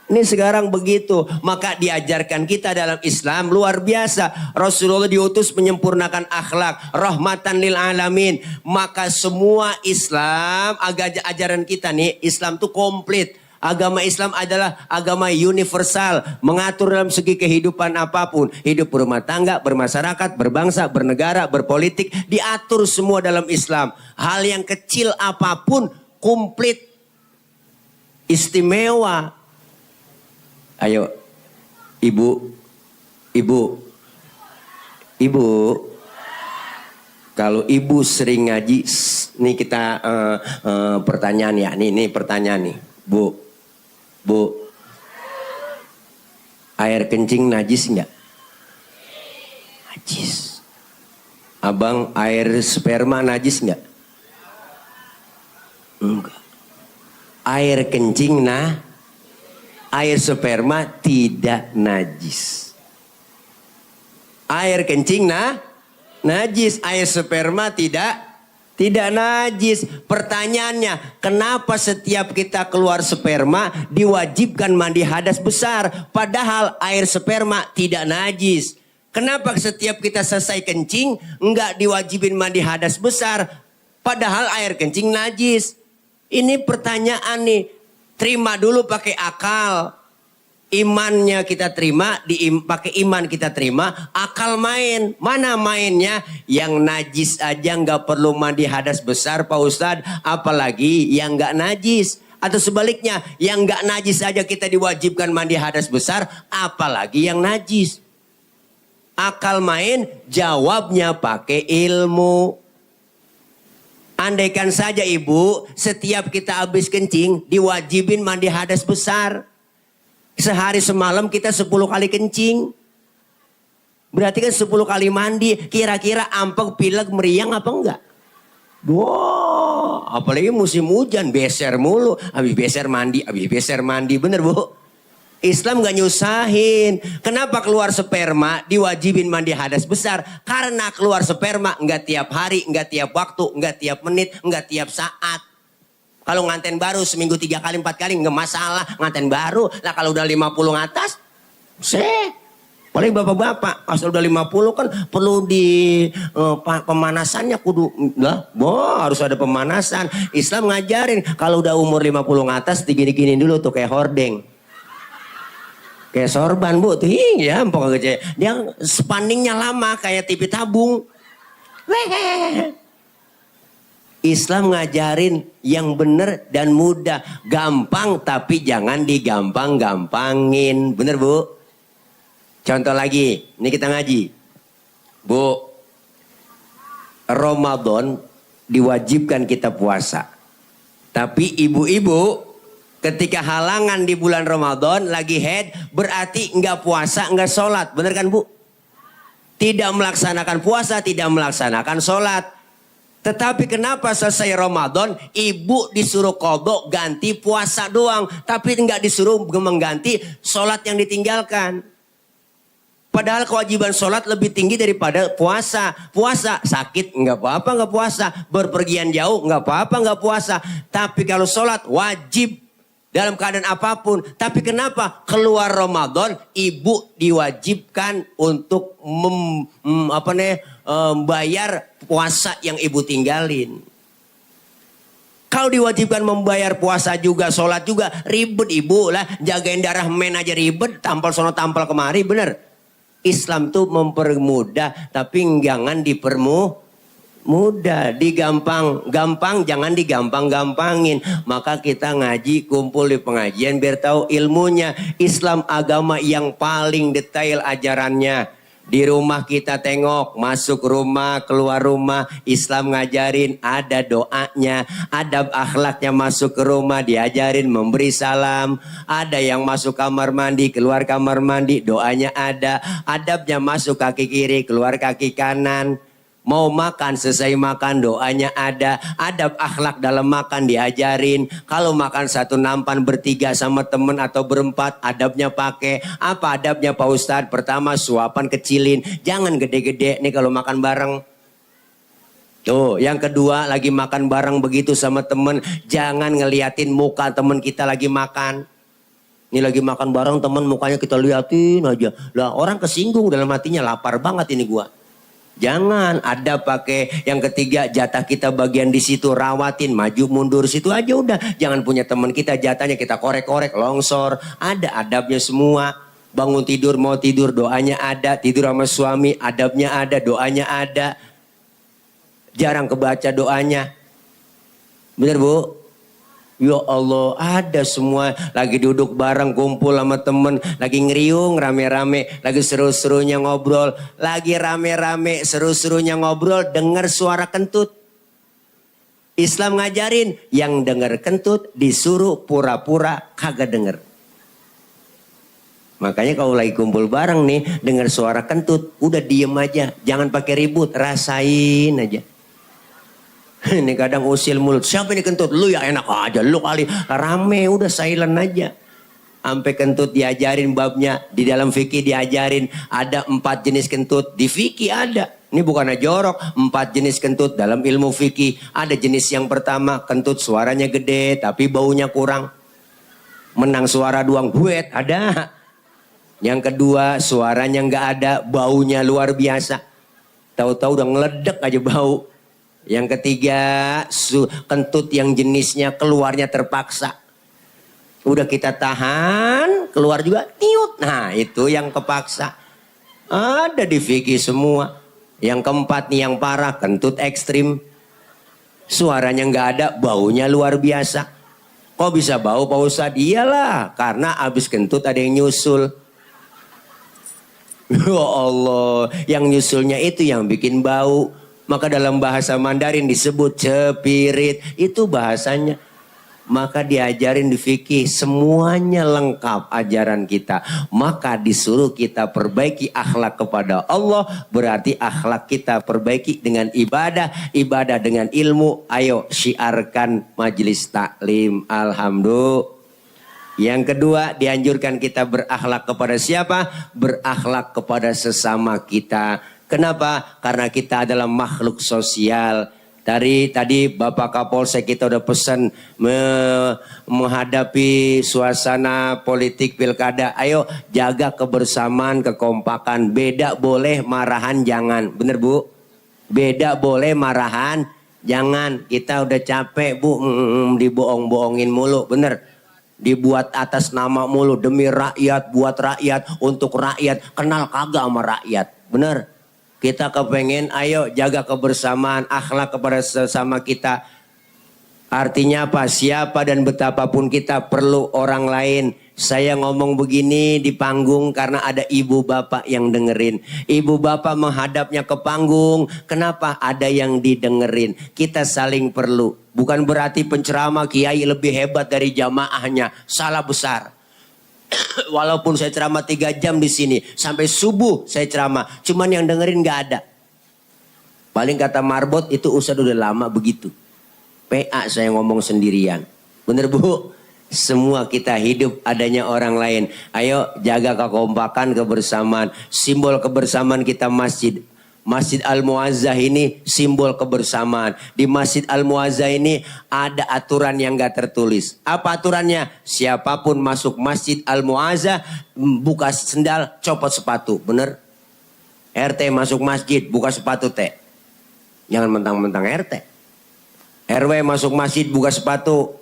[SPEAKER 1] Ini sekarang begitu. Maka diajarkan kita dalam Islam luar biasa. Rasulullah diutus menyempurnakan akhlak. Rahmatan lil alamin. Maka semua Islam, ajaran kita nih, Islam tuh komplit. Agama Islam adalah agama universal, mengatur dalam segi kehidupan apapun. Hidup berumah tangga, bermasyarakat, berbangsa, bernegara, berpolitik, diatur semua dalam Islam. Hal yang kecil apapun, komplit, istimewa. Ayo, ibu, kalau ibu sering ngaji, nih kita pertanyaan ya, nih pertanyaan nih, Bu, air kencing najis nggak? Najis. Abang, air sperma najis nggak? Enggak. Air kencing air sperma tidak najis. Air kencing najis, air sperma tidak najis. Pertanyaannya, kenapa setiap kita keluar sperma diwajibkan mandi hadas besar, padahal air sperma tidak najis? Kenapa setiap kita selesai kencing enggak diwajibin mandi hadas besar, padahal air kencing najis? Ini pertanyaan nih, terima dulu pakai akal. Imannya kita terima, pakai iman kita terima, akal main. Mana mainnya? Yang najis aja nggak perlu mandi hadas besar Pak Ustadz, apalagi yang nggak najis. Atau sebaliknya, yang nggak najis aja kita diwajibkan mandi hadas besar, apalagi yang najis. Akal main, jawabnya pakai ilmu. Andaikan saja ibu, setiap kita habis kencing diwajibin mandi hadas besar. Sehari semalam kita 10 kali kencing. Berarti kan 10 kali mandi. Kira-kira ampek, pilek, meriang apa enggak? Wah, apalagi musim hujan, beser mulu. Habis beser mandi. Bener Bu? Islam gak nyusahin. Kenapa keluar sperma diwajibin mandi hadas besar? Karena keluar sperma enggak tiap hari, enggak tiap waktu, enggak tiap menit, enggak tiap saat. Kalau nganten baru seminggu 3 kali 4 kali nggak masalah, nganten baru. Lah kalau udah 50 ngatas, paling bapak-bapak asal udah 50 kan perlu di pemanasannya kudu harus ada pemanasan. Islam ngajarin kalau udah umur 50 ngatas digini-gini dulu tuh kayak hordeng. Kayak sorban Bu tuh, ya pokoknya dia spanningnya lama kayak TV tabung. Islam ngajarin yang benar dan mudah. Gampang tapi jangan digampang-gampangin. Bener Bu? Contoh lagi. Ini kita ngaji. Bu, Ramadan diwajibkan kita puasa. Tapi ibu-ibu ketika halangan di bulan Ramadan lagi haid, berarti enggak puasa, enggak sholat. Bener kan Bu? Tidak melaksanakan puasa, tidak melaksanakan sholat. Tetapi kenapa selesai Ramadan ibu disuruh qadha ganti puasa doang, tapi enggak disuruh mengganti sholat yang ditinggalkan. Padahal kewajiban sholat lebih tinggi daripada puasa. Puasa sakit enggak apa-apa enggak puasa, berpergian jauh enggak apa-apa enggak puasa. Tapi kalau sholat wajib dalam keadaan apapun. Tapi kenapa keluar Ramadan ibu diwajibkan untuk bayar puasa yang ibu tinggalin? Kalau diwajibkan membayar puasa juga, sholat juga, ribet ibu lah. Jagain darah men aja ribet, tampal sono tampal kemari, bener. Islam tuh mempermudah, tapi jangan mudah, gampang, jangan digampang-gampangin. Maka kita ngaji, kumpul di pengajian biar tahu ilmunya. Islam agama yang paling detail ajarannya. Di rumah kita tengok, masuk rumah, keluar rumah, Islam ngajarin ada doanya, adab akhlaknya. Masuk ke rumah diajarin memberi salam. Ada yang masuk kamar mandi, keluar kamar mandi, doanya ada. Adabnya masuk kaki kiri, keluar kaki kanan. Mau makan, selesai makan doanya ada. Adab akhlak dalam makan diajarin. Kalau makan satu nampan bertiga sama temen atau berempat, adabnya pakai. Apa adabnya Pak Ustadz? Pertama, suapan kecilin. Jangan gede-gede nih kalau makan bareng. Tuh, yang kedua, lagi makan bareng begitu sama temen, jangan ngeliatin muka temen kita lagi makan. Ini lagi makan bareng temen, mukanya kita liatin aja. Lah orang kesinggung dalam hatinya, lapar banget ini gua. Jangan ada pakai yang ketiga jatah kita bagian di situ rawatin maju mundur situ aja udah. Jangan punya teman kita jatahnya kita korek-korek longsor. Ada adabnya semua. Bangun tidur mau tidur doanya ada. Tidur sama suami adabnya ada doanya ada. Jarang kebaca doanya. Bener Bu? Ya Allah ada semua. Lagi duduk bareng kumpul sama temen. Lagi ngeriung rame-rame. Lagi seru-serunya ngobrol. Lagi rame-rame seru-serunya ngobrol. Dengar suara kentut. Islam ngajarin. Yang denger kentut disuruh pura-pura kagak denger. Makanya kalau lagi kumpul bareng nih. Dengar suara kentut. Udah diem aja. Jangan pakai ribut. Rasain aja. Ini kadang usil mulut. Siapa ini kentut? Lu ya enak aja. Lu kali rame udah silent aja. Sampai kentut diajarin babnya. Di dalam fikih diajarin. Ada 4 jenis kentut. Di fikih ada. Ini bukan jorok. 4 jenis kentut dalam ilmu fikih. Ada jenis yang pertama. Kentut suaranya gede. Tapi baunya kurang. Menang suara doang. Buet ada. Yang kedua suaranya nggak ada. Baunya luar biasa. Tahu-tahu udah ngeledek aja bau. Yang ketiga, kentut yang jenisnya keluarnya terpaksa. Udah kita tahan, keluar juga tiut. Nah itu yang kepaksa. Ada di fikih semua. Yang keempat nih yang parah, kentut ekstrim. Suaranya nggak ada, baunya luar biasa. Kok bisa bau Pak Ustadz? Iyalah, karena abis kentut ada yang nyusul. Ya Allah, yang nyusulnya itu yang bikin bau. Maka dalam bahasa Mandarin disebut cepirit. Itu bahasanya. Maka diajarin di fikih. Semuanya lengkap ajaran kita. Maka disuruh kita perbaiki akhlak kepada Allah. Berarti akhlak kita perbaiki dengan ibadah. Ibadah dengan ilmu. Ayo syiarkan majelis taklim. Alhamdulillah. Yang kedua dianjurkan kita berakhlak kepada siapa? Berakhlak kepada sesama kita. Kenapa? Karena kita adalah makhluk sosial. Tadi Bapak Kapolsek kita udah pesan menghadapi suasana politik pilkada. Ayo jaga kebersamaan, kekompakan. Beda boleh, marahan jangan. Bener Bu? Beda boleh, marahan jangan. Kita udah capek Bu, dibohong-bohongin mulu. Bener? Dibuat atas nama mulu. Demi rakyat, buat rakyat, untuk rakyat. Kenal kagak sama rakyat. Bener? Kita kepengen ayo jaga kebersamaan, akhlak kepada sesama kita. Artinya apa? Siapa dan betapapun kita perlu orang lain. Saya ngomong begini di panggung karena ada ibu bapak yang dengerin. Ibu bapak menghadapnya ke panggung. Kenapa? Ada yang didengerin. Kita saling perlu. Bukan berarti penceramah kiai lebih hebat dari jamaahnya. Salah besar. Walaupun saya ceramah 3 jam di sini. Sampai subuh saya ceramah. Cuman yang dengerin gak ada. Paling kata Marbot itu Ustadz udah lama begitu. PA saya ngomong sendirian. Bener Bu? Semua kita hidup adanya orang lain. Ayo jaga kekompakan, kebersamaan. Simbol kebersamaan kita masjid. Masjid Al-Muazzah ini simbol kebersamaan. Di Masjid Al-Muazzah ini ada aturan yang gak tertulis. Apa aturannya? Siapapun masuk Masjid Al-Muazzah, buka sendal, copot sepatu. Bener? RT masuk masjid, buka sepatu teh. Jangan mentang-mentang RT. RW masuk masjid, buka sepatu.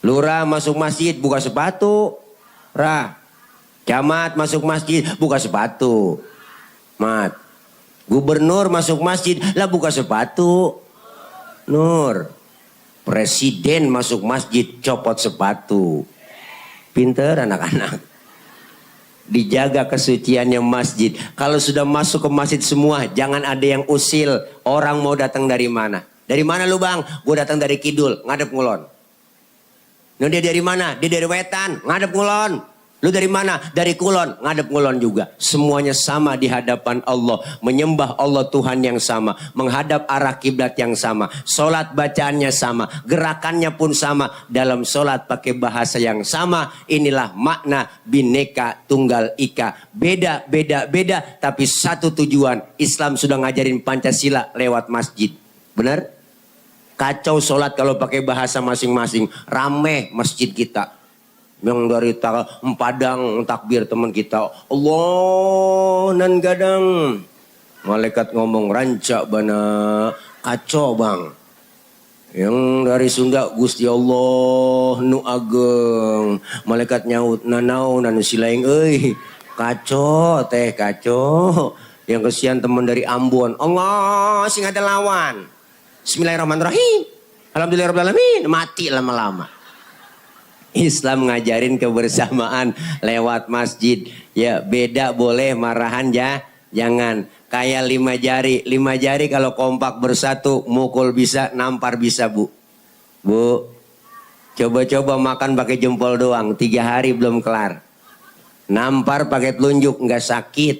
[SPEAKER 1] Lurah masuk masjid, buka sepatu. Camat masuk masjid, buka sepatu. Mat. Gubernur masuk masjid, lah buka sepatu. Nur. Presiden masuk masjid, copot sepatu. Pinter anak-anak. Dijaga kesuciannya masjid. Kalau sudah masuk ke masjid semua, jangan ada yang usil. Orang mau datang dari mana? Dari mana lu Bang? Gue datang dari Kidul, ngadep ngulon. Nah, dia dari mana? Dia dari Wetan, ngadep ngulon. Lu dari mana? Dari Kulon, ngadep Kulon juga. Semuanya sama di hadapan Allah. Menyembah Allah Tuhan yang sama. Menghadap arah kiblat yang sama. Solat bacaannya sama. Gerakannya pun sama. Dalam solat pakai bahasa yang sama. Inilah makna Bhinneka Tunggal Ika. Beda, beda, beda. Tapi satu tujuan. Islam sudah ngajarin Pancasila lewat masjid. Benar? Kacau solat kalau pakai bahasa masing-masing. Rame masjid kita. Yang dari Padang takbir teman kita. Allah nan gadang. Malaikat ngomong rancak bana. Kacau bang. Yang dari Sunda Gusti Allah nu ageng. Malaikat nyaut nanau nanu silaing euy. Kacau teh kacau. Yang kesian teman dari Ambon. Allah sing ada lawan. Bismillahirrahmanirrahim. Alhamdulillahirrahmanirrahim. Mati lama-lama. Islam ngajarin kebersamaan lewat masjid. Ya beda boleh marahan ya. Jangan. Kayak 5 jari. 5 jari kalau kompak bersatu. Mukul bisa, nampar bisa bu. Bu. Coba-coba makan pakai jempol doang. 3 hari belum kelar. Nampar pakai telunjuk. Nggak sakit.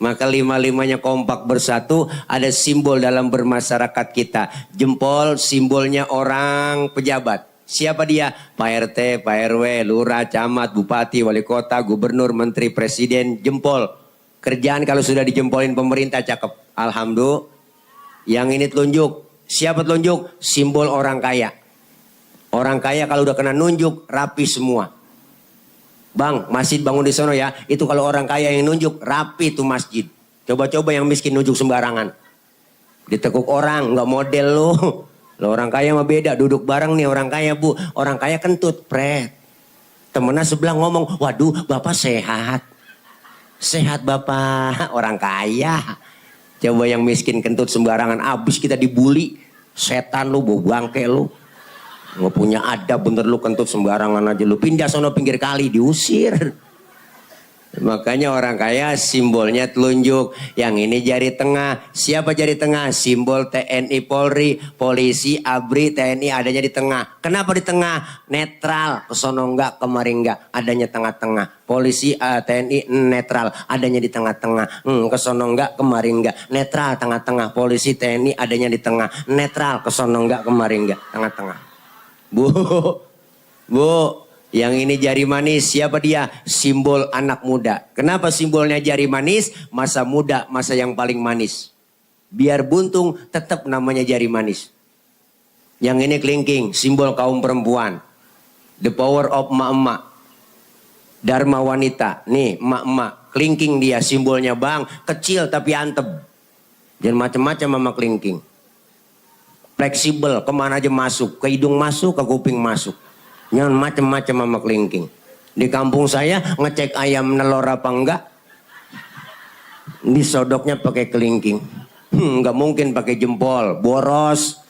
[SPEAKER 1] Maka 5-5-nya kompak bersatu. Ada simbol dalam bermasyarakat kita. Jempol simbolnya orang pejabat. Siapa dia? Pak RT, Pak RW, lurah, camat, bupati, wali kota, gubernur, menteri, presiden, jempol. Kerjaan kalau sudah dijempolin pemerintah cakep. Alhamdulillah. Yang ini telunjuk. Siapa telunjuk? Simbol orang kaya. Orang kaya kalau udah kena nunjuk rapi semua. Bang, masjid bangun di sono ya. Itu kalau orang kaya yang nunjuk rapi tuh masjid. Coba-coba yang miskin nunjuk sembarangan. Ditekuk orang, nggak model lu. Lo orang kaya mah beda, duduk bareng nih orang kaya bu. Orang kaya kentut, pret. Temennya sebelah ngomong, waduh bapak sehat. Sehat bapak, orang kaya. Coba yang miskin kentut sembarangan, abis kita dibully. Setan lu, bau bangke lu. Nggak punya adab bener lu kentut sembarangan aja lu. Pindah sono pinggir kali, diusir. Makanya orang kaya simbolnya telunjuk. Yang ini jari tengah. Siapa jari tengah? Simbol TNI Polri. Polisi, ABRI, TNI adanya di tengah. Kenapa di tengah? Netral. Kesono enggak, kemari enggak. Adanya tengah-tengah. Polisi, TNI netral. Adanya di tengah-tengah. Kesono enggak, kemari enggak. Netral, tengah-tengah. Polisi, TNI adanya di tengah. Netral, kesono enggak, kemari enggak. Tengah-tengah. Bu. Yang ini jari manis, siapa dia? Simbol anak muda. Kenapa simbolnya jari manis? Masa muda, masa yang paling manis. Biar buntung, tetap namanya jari manis. Yang ini kelingking, simbol kaum perempuan. The power of emak-emak. Dharma wanita. Nih, emak-emak. Kelingking dia, simbolnya bang. Kecil tapi antep. Jangan macam-macam sama kelingking. Fleksibel, kemana aja masuk. Ke hidung masuk, ke kuping masuk. Jangan macam-macam sama kelingking. Di kampung saya ngecek ayam nelor apa enggak. Disodoknya pakai kelingking. Enggak mungkin pakai jempol. Boros.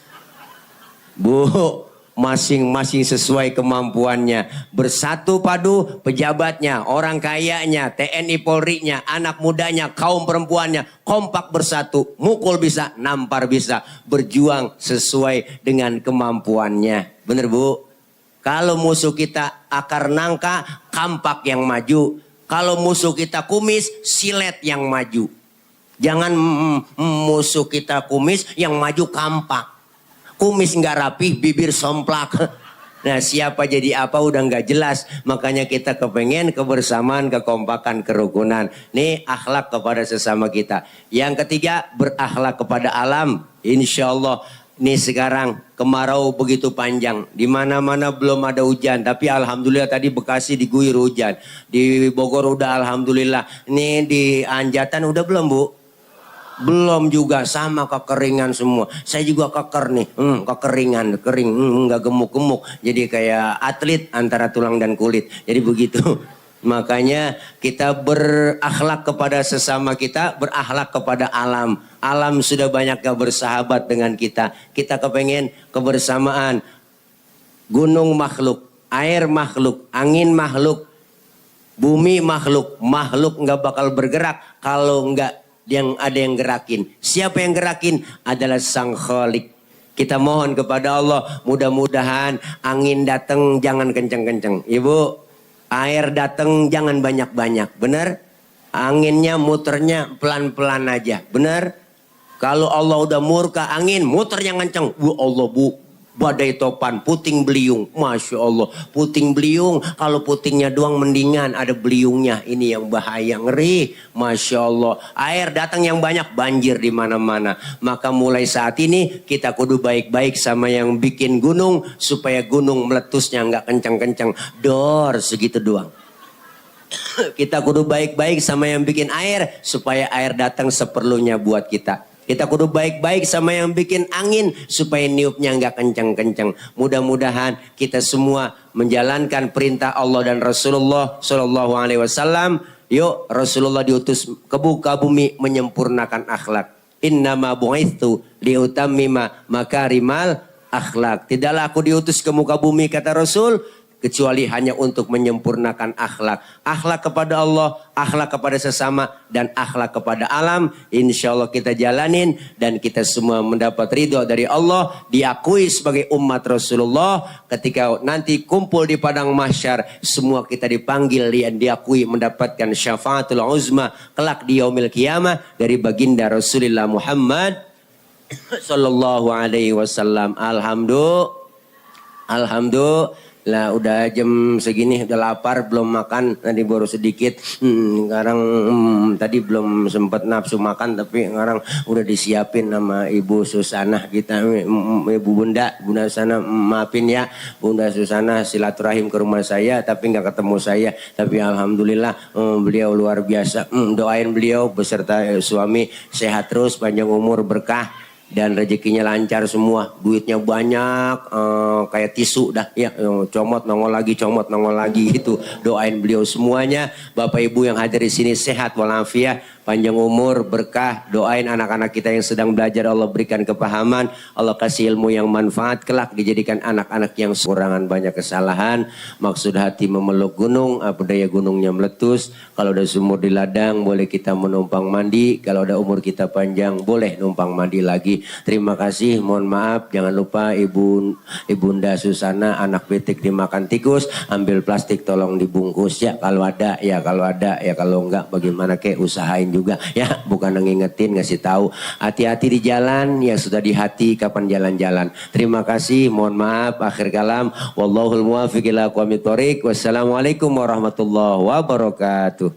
[SPEAKER 1] Bu, masing-masing sesuai kemampuannya. Bersatu padu pejabatnya, orang kayanya, TNI Polri-nya, anak mudanya, kaum perempuannya. Kompak bersatu. Mukul bisa, nampar bisa. Berjuang sesuai dengan kemampuannya. Bener bu? Kalau musuh kita akar nangka, kampak yang maju. Kalau musuh kita kumis, silet yang maju. Jangan musuh kita kumis, yang maju kampak. Kumis nggak rapi, bibir somplak. Nah siapa jadi apa udah nggak jelas. Makanya kita kepengen kebersamaan, kekompakan, kerukunan. Nih akhlak kepada sesama kita. Yang ketiga, berakhlak kepada alam. Insya Allah. Nih sekarang kemarau begitu panjang. Di mana-mana belum ada hujan. Tapi alhamdulillah tadi Bekasi diguyur hujan. Di Bogor udah alhamdulillah. Nih di Anjatan udah belum bu? Belum juga, sama kekeringan semua. Saya juga keker nih. Kekeringan, kering. Nggak gemuk-gemuk. Jadi kayak atlet antara tulang dan kulit. Jadi begitu. Makanya kita berakhlak kepada sesama kita, berakhlak kepada alam. Alam sudah banyak yang bersahabat dengan kita. Kita kepengen kebersamaan. Gunung makhluk, air makhluk, angin makhluk, bumi makhluk. Makhluk nggak bakal bergerak kalau nggak ada yang gerakin. Siapa yang gerakin? Adalah Sang Khalik. Kita mohon kepada Allah, mudah-mudahan angin datang jangan kenceng-kenceng. Ibu, air datang jangan banyak-banyak, bener? Anginnya muternya pelan-pelan aja, bener? Kalau Allah udah murka angin, muter yang kenceng. Bu Allah bu, badai topan, puting beliung. Masya Allah, puting beliung. Kalau putingnya doang mendingan, ada beliungnya. Ini yang bahaya, ngeri. Masya Allah, air datang yang banyak, banjir di mana-mana. Maka mulai saat ini kita kudu baik-baik sama yang bikin gunung, supaya gunung meletusnya nggak kencang-kencang. Dor segitu doang. Kita kudu baik-baik sama yang bikin air, supaya air datang seperlunya buat kita. Kita kudu baik-baik sama yang bikin angin, supaya niupnya nggak kencang-kencang. Mudah-mudahan kita semua menjalankan perintah Allah dan Rasulullah Shallallahu Alaihi Wasallam. Yuk, Rasulullah diutus ke muka bumi menyempurnakan akhlak. Innama bu'itsu liutammima makarimal akhlak. Tidaklah aku diutus ke muka bumi, kata Rasul, kecuali hanya untuk menyempurnakan akhlak. Akhlak kepada Allah, akhlak kepada sesama, dan akhlak kepada alam. Insya Allah kita jalanin, dan kita semua mendapat ridho dari Allah, diakui sebagai umat Rasulullah. Ketika nanti kumpul di padang mahsyar, semua kita dipanggil dan diakui mendapatkan syafaatul uzma kelak di yaumil qiyamah dari baginda Rasulullah Muhammad sallallahu alaihi wasallam. Alhamdulillah. Lah udah jam segini, udah lapar, belum makan, tadi baru sedikit. Sekarang tadi belum sempat nafsu makan, tapi sekarang udah disiapin sama Ibu Susana kita, Ibu Bunda Susana, maafin ya Bunda Susana silaturahim ke rumah saya, tapi nggak ketemu saya. Tapi alhamdulillah beliau luar biasa. Doain beliau beserta suami sehat terus, panjang umur, berkah, dan rezekinya lancar semua, duitnya banyak, kayak tisu dah ya, comot nongol lagi itu. Doain beliau semuanya, Bapak Ibu yang hadir di sini sehat walafiat, panjang umur, berkah. Doain anak-anak kita yang sedang belajar, Allah berikan kepahaman, Allah kasih ilmu yang manfaat, kelak dijadikan anak-anak yang kekurangan banyak kesalahan. Maksud hati memeluk gunung, apa daya gunungnya meletus. Kalau ada sumur di ladang, boleh kita menumpang mandi. Kalau ada umur kita panjang, boleh numpang mandi lagi. Terima kasih, mohon maaf. Jangan lupa Ibunda Susana, anak pitik dimakan tikus, ambil plastik tolong dibungkus ya. Kalau ada ya, kalau enggak bagaimana, kek usahain juga ya, bukan ngingetin, ngasih tahu. Hati-hati di jalan, yang sudah di hati kapan jalan-jalan. Terima kasih, mohon maaf. Akhir kalam, wallahul muwaffiq ila aqwamit thoriq. Wassalamualaikum warahmatullahi wabarakatuh.